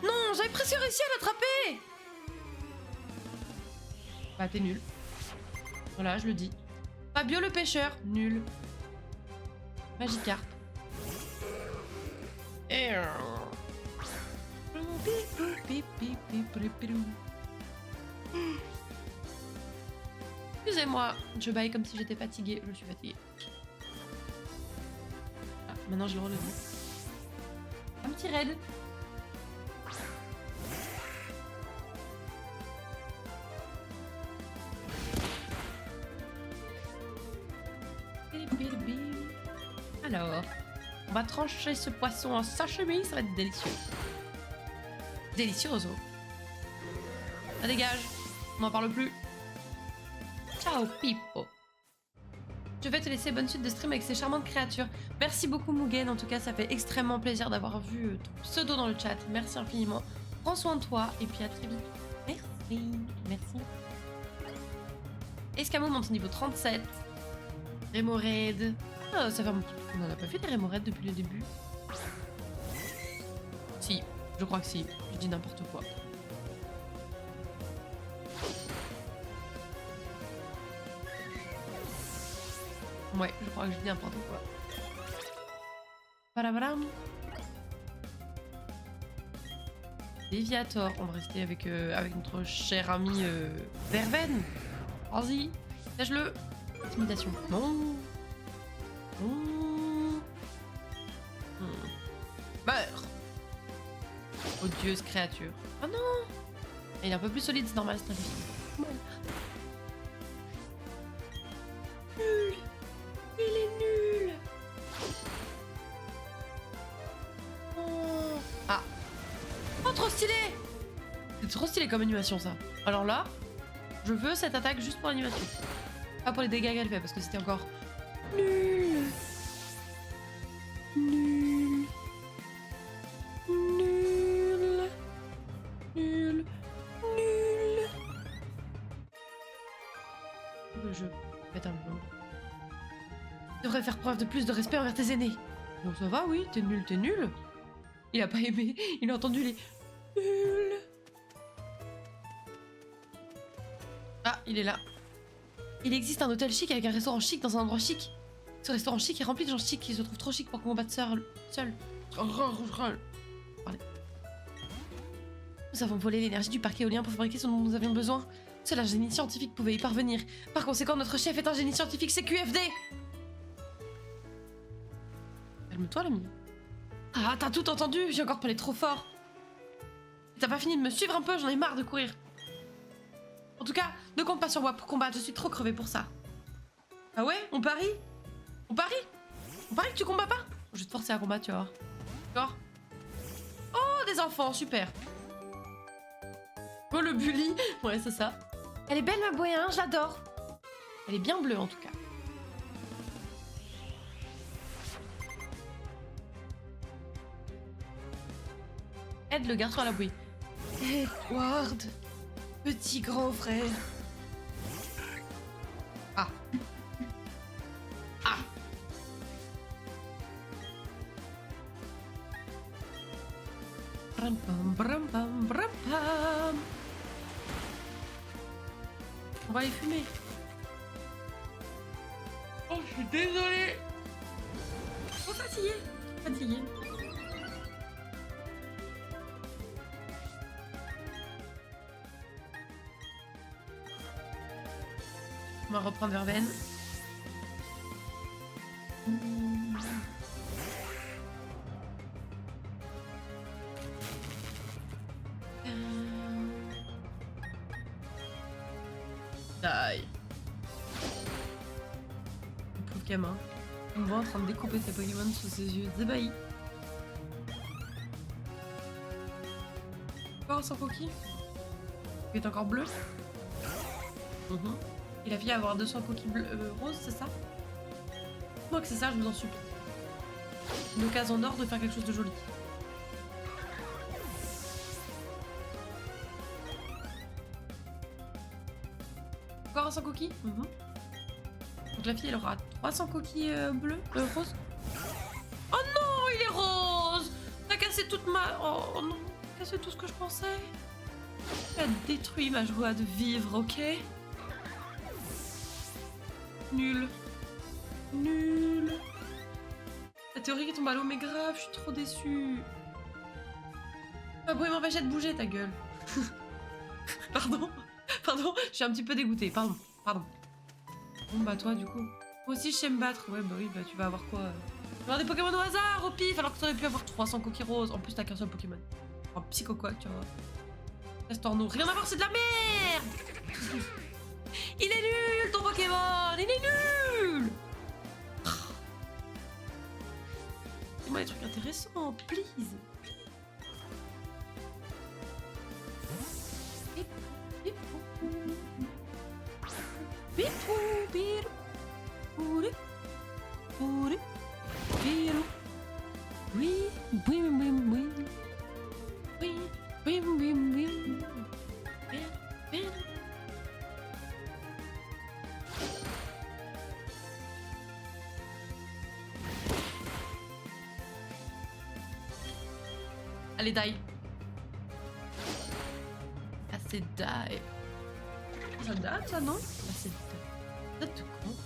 Non, j'avais presque réussi à l'attraper. Bah t'es nul. Voilà, je le dis. Fabio le pêcheur, nul. Magikarp. Excusez-moi, je baille comme si j'étais fatiguée. Je suis fatiguée. Ah, maintenant je le relève. Un petit raid. Alors, on va trancher ce poisson en sashimi, ça va être délicieux. Delicioso. Ça dégage, on n'en parle plus. Ciao Pippo. Je vais te laisser bonne suite de stream avec ces charmantes créatures. Merci beaucoup Mugen, en tout cas ça fait extrêmement plaisir d'avoir vu ton pseudo dans le chat. Merci infiniment. Prends soin de toi et puis à très vite. Merci, merci. Escamo monte au niveau 37. Remoraid. Ah, ça fait un petit... On n'en a pas fait des Remoraid depuis le début. Si, je crois que si. Je dis n'importe quoi. Ouais, je crois que je dis n'importe quoi. Badabadam. Léviator. On va rester avec notre cher ami Verven. Vas-y, lâche-le. Intimidation. Non. Meurs. Odieuse créature. Oh non. Il est un peu plus solide, c'est normal, c'est un nul. Il est nul. Oh. Ah. Oh, trop stylé. C'est trop stylé comme animation, ça. Alors là, Je veux cette attaque juste pour l'animation. Pas pour les dégâts qu'elle fait, parce que c'était encore nul. Nul. Nul. Nul. Nul. Le jeu est un blond. Tu devrais faire preuve de plus de respect envers tes aînés. Donc ça va, oui, t'es nul, t'es nul. Il a pas aimé, il a entendu les nul. Ah, il est là. Il existe un hôtel chic avec un restaurant chic dans un endroit chic. Ce restaurant chic est rempli de gens chics qui se trouvent trop chics pour combattre seuls. Parlez. Nous avons volé l'énergie du parc éolien pour fabriquer ce dont nous avions besoin. Seul un génie scientifique pouvait y parvenir. Par conséquent, notre chef est un génie scientifique CQFD. Calme-toi, l'ami. Ah, t'as tout entendu. J'ai encore parlé trop fort. T'as pas fini de me suivre un peu? J'en ai marre de courir. En tout cas, ne compte pas sur moi pour combattre. Je suis trop crevée pour ça. Ah ouais? On parie? On parie? On parie que tu combats pas? Je vais te forcer à combattre, tu vois. D'accord? Oh, des enfants, super. Oh, le bully. Ouais, c'est ça. Elle est belle, ma bouée, hein, je l'adore. Elle est bien bleue, en tout cas. Aide le garçon à la bouée. Edward, petit grand frère. Ah. Ah. Bram pam bram pam bram pam. On va les fumer. Oh, je suis désolée. Trop fatiguée. Fatiguée. On va reprendre Verveine. Die. Le pauvre gamin. On voit en train de découper ses Pokémon sous ses yeux ébahis. Encore sans coquille. Il est encore bleu. Il a fini à avoir 200 coquilles roses, c'est ça? Moi que c'est ça, je vous en supplie. Une occasion d'or de faire quelque chose de joli. Encore 100 coquilles. Donc la fille, elle aura 300 coquilles bleues, roses. Oh non, il est rose! T'as cassé toute ma... Oh non, t'as cassé tout ce que je pensais. Tu as détruit ma joie de vivre, ok? Nul. Nul. La théorie qui tombe à l'eau, mais grave, je suis trop déçue. Ah, vous m'empêcher de bouger, ta gueule. Pardon. Pardon, je suis un petit peu dégoûtée. Pardon. Pardon. Bon, bah, toi, du coup. Moi aussi, je sais me battre. Ouais, bah oui, bah, tu vas avoir quoi? Tu vas avoir des Pokémon au hasard, au pif, alors que t'aurais pu avoir 300 coquilles roses. En plus, t'as qu'un seul Pokémon. Un psychoquac, tu vois. Castorno. Rien à voir, c'est de la merde! Il est nul, ton Pokémon! Il est nul! Dis-moi des trucs intéressants, please! Oui, oui, oui, oui. Oui, oui, oui, oui. Allez, die. Assez die. Ça date, ça, non? Assez die. Ça date de quand?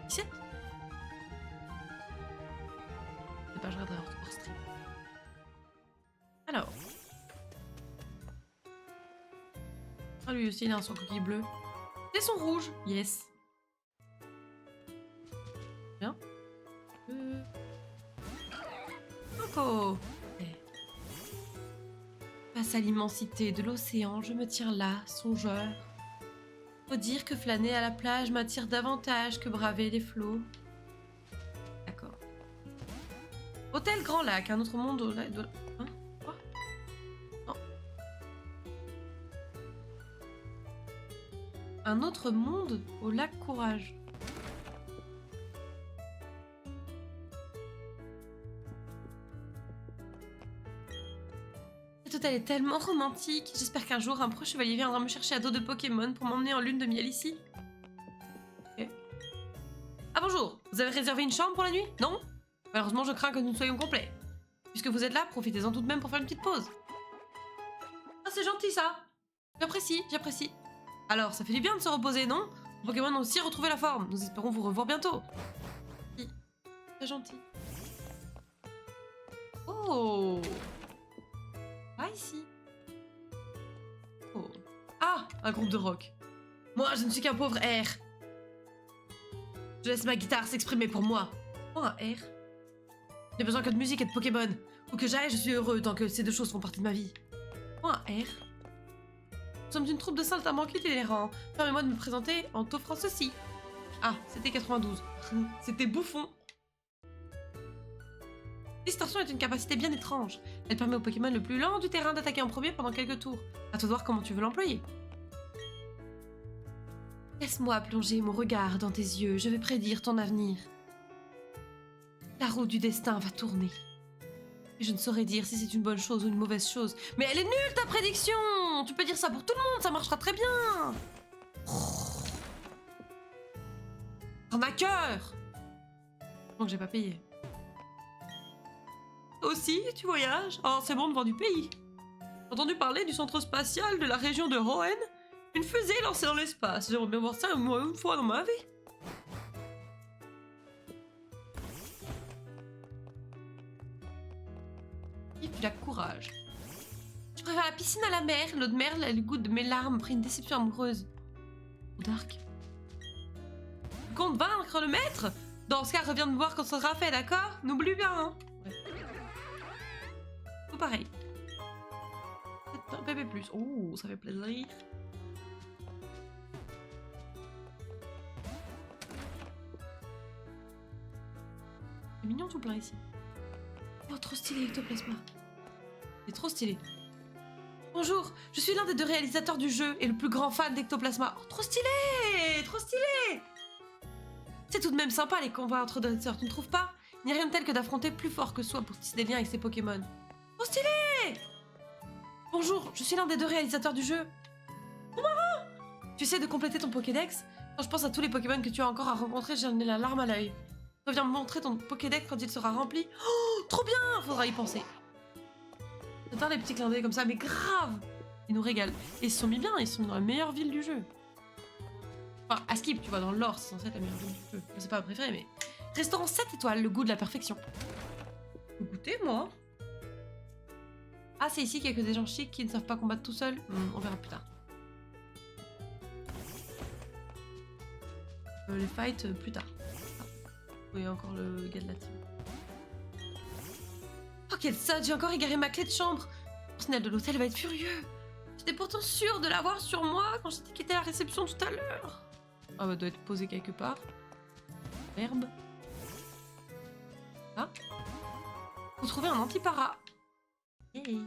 17? C'est pas, je regarderai hors stream. Alors. Ah, lui aussi, il a un son coquille bleu. C'est son rouge. Yes. Bien. Coco. Face à l'immensité de l'océan, je me tiens là, songeur. Faut dire que flâner à la plage m'attire davantage que braver les flots. D'accord. Hôtel Grand Lac, un autre monde au lac de... Hein? Quoi? Non. Un autre monde au lac Courage. Cet hôtel est tellement romantique. J'espère qu'un jour, un proche chevalier viendra me chercher à dos de Pokémon pour m'emmener en lune de miel ici. Ok. Ah bonjour, vous avez réservé une chambre pour la nuit? Non? Malheureusement, je crains que nous ne soyons complets. Puisque vous êtes là, profitez-en tout de même pour faire une petite pause. Ah, c'est gentil ça. J'apprécie, j'apprécie. Alors, ça fait du bien de se reposer, non? Les Pokémon ont aussi retrouvé la forme. Nous espérons vous revoir bientôt. Très gentil. Oh! Ah, ici. Oh. Ah! Un groupe de rock. Moi, je ne suis qu'un pauvre R. Je laisse ma guitare s'exprimer pour moi. Oh, un R. J'ai besoin que de musique et de Pokémon. Où que j'aille, je suis heureux tant que ces deux choses font partie de ma vie. Oh, un R. Nous sommes une troupe de saltimbanques itinérants. Permets-moi de me présenter en t'offrant ceci. Ah, c'était 92. C'était bouffon. Distorsion est une capacité bien étrange. Elle permet au Pokémon le plus lent du terrain d'attaquer en premier pendant quelques tours. À toi de voir comment tu veux l'employer. Laisse-moi plonger mon regard dans tes yeux, je vais prédire ton avenir. La roue du destin va tourner. Et je ne saurais dire si c'est une bonne chose ou une mauvaise chose. Mais elle est nulle ta prédiction! Tu peux dire ça pour tout le monde, ça marchera très bien! Arnaqueur! Donc j'ai pas payé. Aussi, tu voyages? Oh, c'est bon de voir du pays. J'ai entendu parler du centre spatial de la région de Hoenn? Une fusée lancée dans l'espace. J'aimerais bien voir ça au moins une fois dans ma vie. Et puis la courage. Je préfère la piscine à la mer. L'eau de mer, le goût de mes larmes après une déception amoureuse. Dark. Tu comptes vaincre le maître? Dans ce cas, reviens me voir quand ça sera fait, d'accord? N'oublie bien, hein? Ouais. Tout pareil. Un PP+. Oh, ça fait plaisir. C'est mignon tout plein ici. Oh, trop stylé, Ectoplasma. C'est trop stylé. Bonjour, je suis l'un des deux réalisateurs du jeu et le plus grand fan d'Ectoplasma. Oh, trop stylé! Trop stylé! C'est tout de même sympa les combats entre dresseurs, tu ne trouves pas? Il n'y a rien de tel que d'affronter plus fort que soi pour tisser des liens avec ses Pokémon. Trop stylé! Bonjour, je suis l'un des deux réalisateurs du jeu. Trop marrant! Tu essaies de compléter ton Pokédex? Quand je pense à tous les Pokémon que tu as encore à rencontrer, j'en ai la larme à l'œil. Reviens me montrer ton Pokédex quand il sera rempli. Oh, trop bien! Faudra y penser. J'adore les petits clins d'œil comme ça, mais grave! Ils nous régalent. Et ils se sont mis bien, ils se sont mis dans la meilleure ville du jeu. Enfin, à Skip, tu vois, dans le lore, c'est censé être la meilleure ville du jeu. C'est pas ma préférée, mais... Restaurant 7 étoiles, le goût de la perfection. Faut goûter, moi. Ah, c'est ici qu'il y a que des gens chics qui ne savent pas combattre tout seuls. On verra plus tard. Les fights, plus tard. Ah. Oui, encore le gars de la team. Oh, quel sale, j'ai encore égaré ma clé de chambre. Le personnel de l'hôtel va être furieux. J'étais pourtant sûre de l'avoir sur moi quand j'étais quitté à la réception tout à l'heure. Ah bah, doit être posé quelque part. Herbe. Ah. Faut trouver un anti-para. Hey.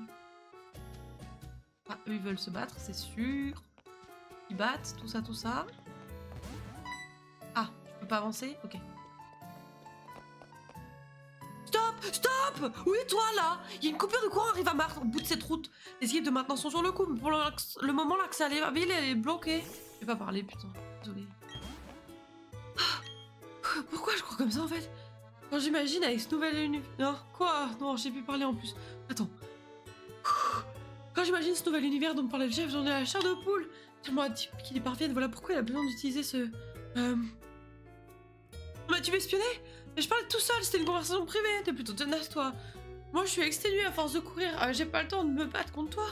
Ah, eux ils veulent se battre, c'est sûr. Ils battent, tout ça, tout ça. Ah, je peux pas avancer? Ok. Stop! Stop! Où est toi là? Il y a une coupure de courant arrive à Mars au bout de cette route. Les équipes de maintenance sont sur le coup, mais pour le moment l'accès à la ville elle est bloquée. Je vais pas parler, putain. Désolée. Ah, pourquoi je crois comme ça en fait? Quand j'imagine avec ce nouvel univers... Non, quoi? Non, j'ai pu parler en plus. Attends. Quand j'imagine ce nouvel univers dont me parlait le chef, j'en ai la chair de poule. Tellement hâte qu'il y parvienne, voilà pourquoi il a besoin d'utiliser ce... Bah tu m'espionnais? Mais je parlais tout seul, c'était une conversation privée. T'es plutôt tenace toi. Moi je suis exténuée à force de courir, j'ai pas le temps de me battre contre toi.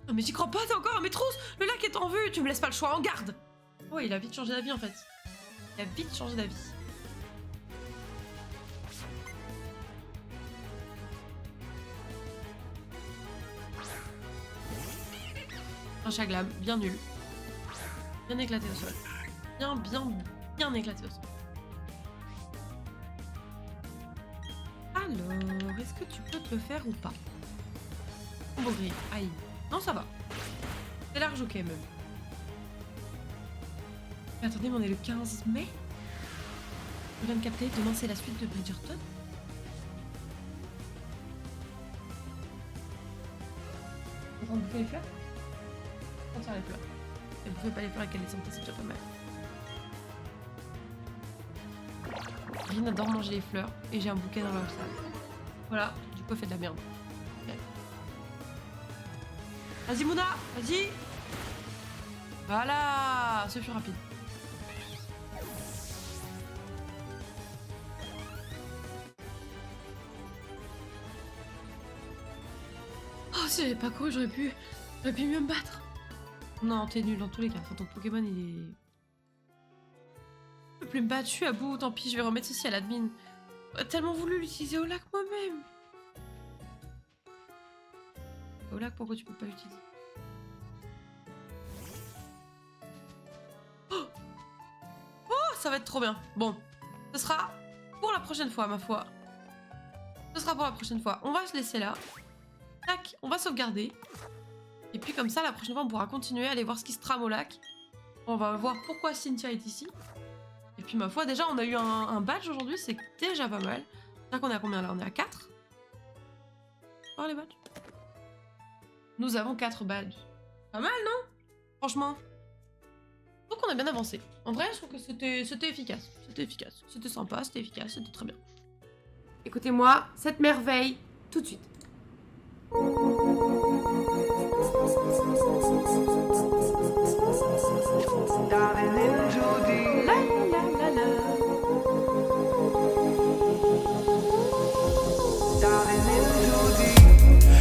Non mais j'y crois pas, t'es encore un métros. Le lac est en vue, tu me laisses pas le choix, en garde. Oh, il a vite changé d'avis en fait. Il a vite changé d'avis. Un chaglab, bien nul. Bien éclaté au sol. Bien éclaté au sol. Alors, est-ce que tu peux te le faire ou pas? Combo gris, aïe. Non, ça va. C'est large, ok, même. Mais attendez, mais on est le 15 mai? Je viens de capter, demain c'est la suite de Bridgerton. En train de bouffer les fleurs? On tire les fleurs. Et vous pouvez pas les fleurs avec les santé, c'est déjà pas mal. Rin adore manger les fleurs et j'ai un bouquet dans leur salle. Voilà, du coup elle fait de la merde. Okay. Vas-y Mouna, vas-y. Voilà, ce fut rapide. Oh, si j'avais pas couru, j'aurais pu mieux me battre. Non, t'es nul dans tous les cas. Enfin, ton Pokémon, il est... Je peux plus me battre, je suis à bout. Tant pis, je vais remettre ceci à l'admin. J'aurais tellement voulu l'utiliser au lac moi-même. Au lac, pourquoi tu peux pas l'utiliser? Oh, ça va être trop bien. Bon, ce sera pour la prochaine fois, ma foi. Ce sera pour la prochaine fois. On va se laisser là. Tac, on va sauvegarder. Et puis comme ça, la prochaine fois, on pourra continuer à aller voir ce qui se trame au lac. On va voir pourquoi Cynthia est ici. Et puis ma foi, déjà, on a eu un badge aujourd'hui, c'est déjà pas mal. C'est-à-dire qu'on est à combien là? On est à 4. Oh les badges. Nous avons 4 badges. Pas mal, non? Franchement. Donc on a bien avancé. En vrai, je trouve que c'était efficace. C'était efficace. C'était sympa, c'était efficace, c'était très bien. Écoutez-moi, cette merveille, tout de suite. Diving into the